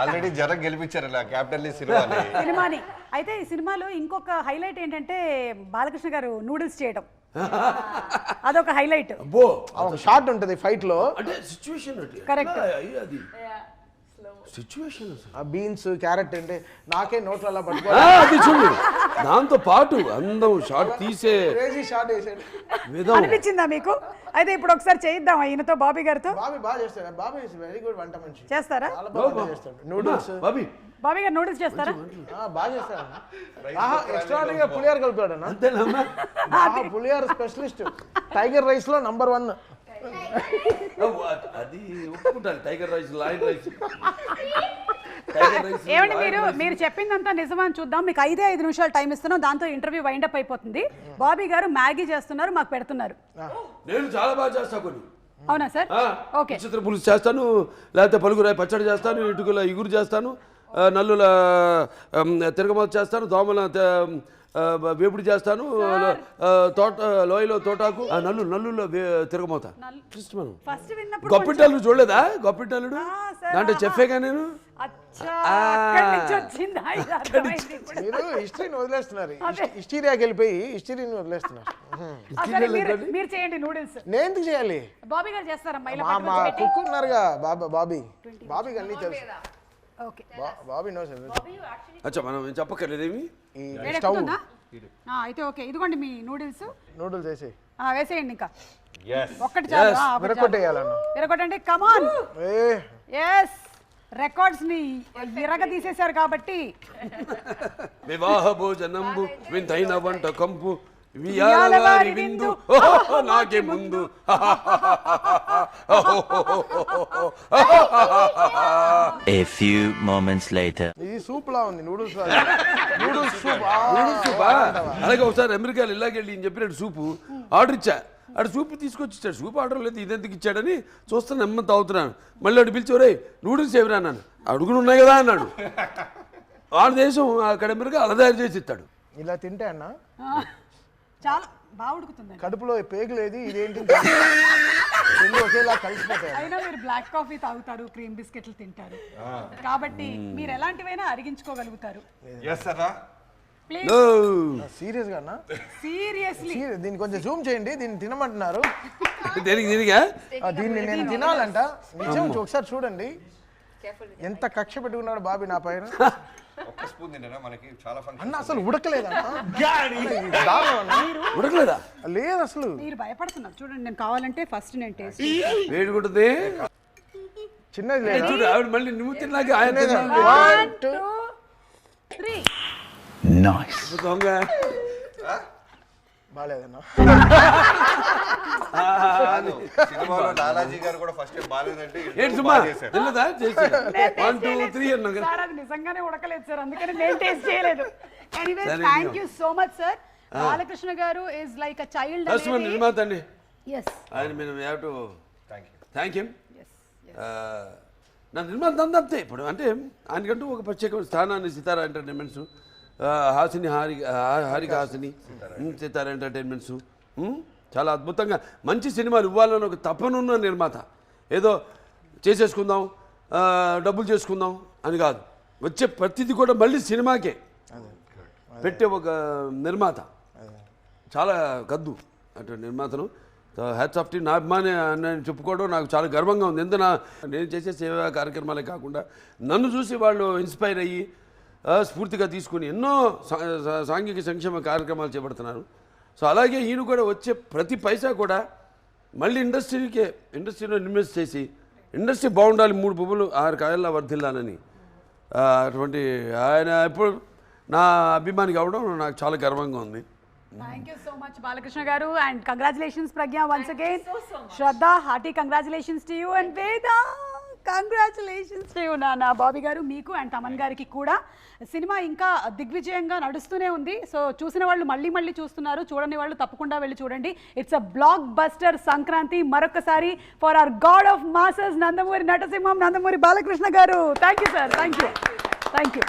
ఆల్రెడీ జనం గెలిపించారు కెప్టెన్ సినిమాని. అయితే ఈ సినిమాలో ఇంకొక హైలైట్ ఏంటంటే బాలకృష్ణ గారు నూడిల్స్ చేయడం, అదొక హైలైట్. షార్ట్ ఉంటుంది ఫైట్ లో. కరెక్ట్. బీన్స్ క్యారెట్ అంటే నాకే నోట్లో అలా పట్టుకోవాలి చూడు. దాంతో పాటు అందం షార్ట్ తీసే షార్ట్ వేసాడు అనిపించిందా మీకు? అయితే ఇప్పుడు ఒకసారి చేయిద్దాం ఈయనతో, బాబీ గారితో. బాబీ బాగా చేస్తాడు. బాబీ వెరీ గుడ్ వంట మనిషి. చేస్తారా? నూడిల్స్ బాబీ గారు నూడిల్స్ చేస్తారా? బాగా చేస్తాడు. ఎక్స్ట్రాడినరీగా పులిహార కలుపుతాడు. పులిహార స్పెషలిస్ట్. టైగర్ రైస్ లో నంబర్ 1. అది ఒప్పుకుంటాను. Tiger rice, lion rice. ఏమండి మీరు చెప్పిందంతా నిజమని చూద్దాం. మీకు 5 నిమిషాలు టైం ఇస్తున్నాం, దాంతో ఇంటర్వ్యూ వైండప్ అయిపోతుంది. బాబీ గారు మ్యాగీ చేస్తున్నారు, మాకు పెడుతున్నారు. నేను చాలా బాగా చేస్తా కొన్ని. అవునా సార్? ఓకే. చిత్ర పులుసు చేస్తాను, లేకపోతే పలుగురాయి పచ్చడి చేస్తాను, ఇటుకల ఇగురు చేస్తాను, నల్లుల తిరగమాత చేస్తాను, దోమల వేపుడు చేస్తాను, తోట లోయలో తోటాకు, నల్లుల్లో తిరగమోతా. మనం ఫస్ట్ విన్నప్పుడు గొప్పింటల్లుడు చూడలేదా? గొప్పింటల్లుడు sir. దాంట్లో చెప్పేగా నేను. అచ్చా, అక్కడి నుంచి వచ్చిందా? ఇది అర్థమైంది ఇప్పుడు. మీరు హిస్టరీని వదిలేస్తున్నారు, హిస్టీరియాకి వెళ్ళిపోయి హిస్టరీని వదిలేస్తున్నారు. అసలు మీరు చేయండి నూడిల్స్. నేను ఎందుకు చేయాలి? బాబీ గారు చేస్తారమ్మా ఇలా మా పట్టుకొని పెట్టి. కుక్ ఉన్నారుగా బాబీకి అన్నీ తెలుసు. ఓకే, బాబీ నోస్ అచ్చా, మనం ఏం చెప్పక్కర్లేదేమి. ఈ వేడెక్కుతుందా? అయితే ఓకే, ఇదిగోండి మీ నూడిల్స్. నూడిల్స్ వేసి వేసేయండి. ఇంకా ఒక్కటి చాలు. విరగొట్టేయాలన్న. విరగొట్టండి, కమాన్. ఎస్, రికార్డ్స్ ని విరగ తీసేశారు కాబట్టి. వివాహ భోజనంబు వింతైన వంట కంపు వియాల వారి విందు నాకే ముందు. A few moments later. ఇది సూప్ లా ఉంది, నూడిల్స్ నూడిల్స్ సూప్. సూపా? అలాగే ఒకసారి అమెరికాలో ఇలాగెళ్ళి నేను చెప్పినట్టు సూపు ఆర్డర్ ఇచ్చా. అటు సూపు తీసుకొచ్చి ఇచ్చాడు. సూప్ ఆర్డర్ లేదు, ఇదెందుకు ఇచ్చాడని చూస్తాను, నెమ్మది తాగుతున్నాను. మళ్ళీ అటు పిలిచి, ఒరే నూడిల్స్ ఎవరా అన్నాను. అడుగులు ఉన్నాయి కదా అన్నాడు. వాళ్ళ దేశం అక్కడ అమెరికా అలా తయారు చేసి ఇస్తాడు. ఇలా తింటే అన్న చాలా బాగా ఉడుకుతుంది. కడుపులో పేగులేది, ఇదేంటి రెండు ఒకేలా కలిసిపోతాయి. అయినా మీరు బ్లాక్ కాఫీ తాగుతారు, క్రీమ్ బిస్కెట్లు తింటారు కాబట్టి మీరు ఎలాంటివైనా అరిగించుకోగలుగుతారు. ప్లీజ్ సీరియస్ గా అన్న, సీరియస్లీ దీన్ని కొంచెం జూమ్ చేయండి. దీన్ని తినమంటున్నారు. దీనిగా దీన్ని నేను తినాలంట. నిజం, ఒకసారి చూడండి ఎంత కక్ష పెట్టుకున్నాడు బాబీ నా పైన. ఒక్క స్పూన్ తింటారా? మనకి చాలా ఫంక్షన్ అన్న అసలు ఉడకలేదా? ఉడకలేదా? లేదు అసలు. మీరు భయపడుతున్నారు. చూడండి, నేను కావాలంటే ఫస్ట్ నేను టేస్ట్. వేడి కొడుతుంది. చిన్నది లేదు. చూడు ఆవిడ మళ్ళీ నువ్వు తిన్నాక ఆయన తిన్నాడు. 1 2 3. Nice. దొంగ. బాగాలేదన్నా. సినిమాలో లాలాజీ గారు కూడా ఫస్ట్ టైం బాగాలేదంటే ఏంటి సుమా తిన్నదా? చేసి 1 2 3 అన్నా కదా. సార్ అది నిజంగానే ఉడకలేదు సార్, అందుకని నేను టేస్ట్ చేయలేదు. ఎనీవేస్, సరే, thank you so much sir. Balakrishna garu is like a child. Customer నిర్మాత అండి yes ఆయన. మేము హ్యావ్ టు థ్యాంక్ హిమ్. నా నిర్మాత అంతే. ఇప్పుడు అంటే ఆయనకంటూ ఒక ప్రత్యేక స్థానాన్ని సితారా ఎంటర్టైన్మెంట్స్, హాసిని హారిక హాసిని, సితారా ఎంటర్టైన్మెంట్స్ చాలా అద్భుతంగా మంచి సినిమాలు ఇవ్వాలని ఒక తపనున్న నిర్మాత. ఏదో చేసేసుకుందాం, డబ్బులు చేసుకుందాం అని కాదు, వచ్చే ప్రతిదీ కూడా మళ్ళీ సినిమాకే పెట్టే ఒక నిర్మాత. చాలా గద్దు అటు నిర్మాతను. Hats off tea. నా అభిమాని నేను చెప్పుకోవడం నాకు చాలా గర్వంగా ఉంది. ఎందుకు నేను చేసే సేవా కార్యక్రమాలే కాకుండా నన్ను చూసి వాళ్ళు ఇన్స్పైర్ అయ్యి స్ఫూర్తిగా తీసుకుని ఎన్నో సాంఘిక సంక్షేమ కార్యక్రమాలు చేపడుతున్నారు. సో అలాగే ఈయన కూడా వచ్చే ప్రతి పైసా కూడా మళ్ళీ ఇండస్ట్రీలో ఇన్వెస్ట్ చేసి ఇండస్ట్రీ బాగుండాలి, 3 పువ్వులు 6 కాయల్లా వర్ధిల్లాలని అటువంటి ఆయన ఎప్పుడు నా అభిమాని కావడం నాకు చాలా గర్వంగా ఉంది. Thank you so much Balakrishna garu, and congratulations Pragya once again. Shraddha, hearty congratulations to you, and Veda congratulations to you. నా బాబీ గారు, మీకు అండ్ తమన్ గారికి కూడా. సినిమా ఇంకా దిగ్విజయంగా నడుస్తూనే ఉంది. సో చూసిన వాళ్ళు మళ్ళీ మళ్ళీ చూస్తున్నారు, చూడని వాళ్ళు తప్పకుండా వెళ్ళి చూడండి. It's a blockbuster Sankranti. మరొకసారి for our god of masses Nandamuri నటసింహం, Nandamuri Balakrishna garu. Thank you sir, thank you.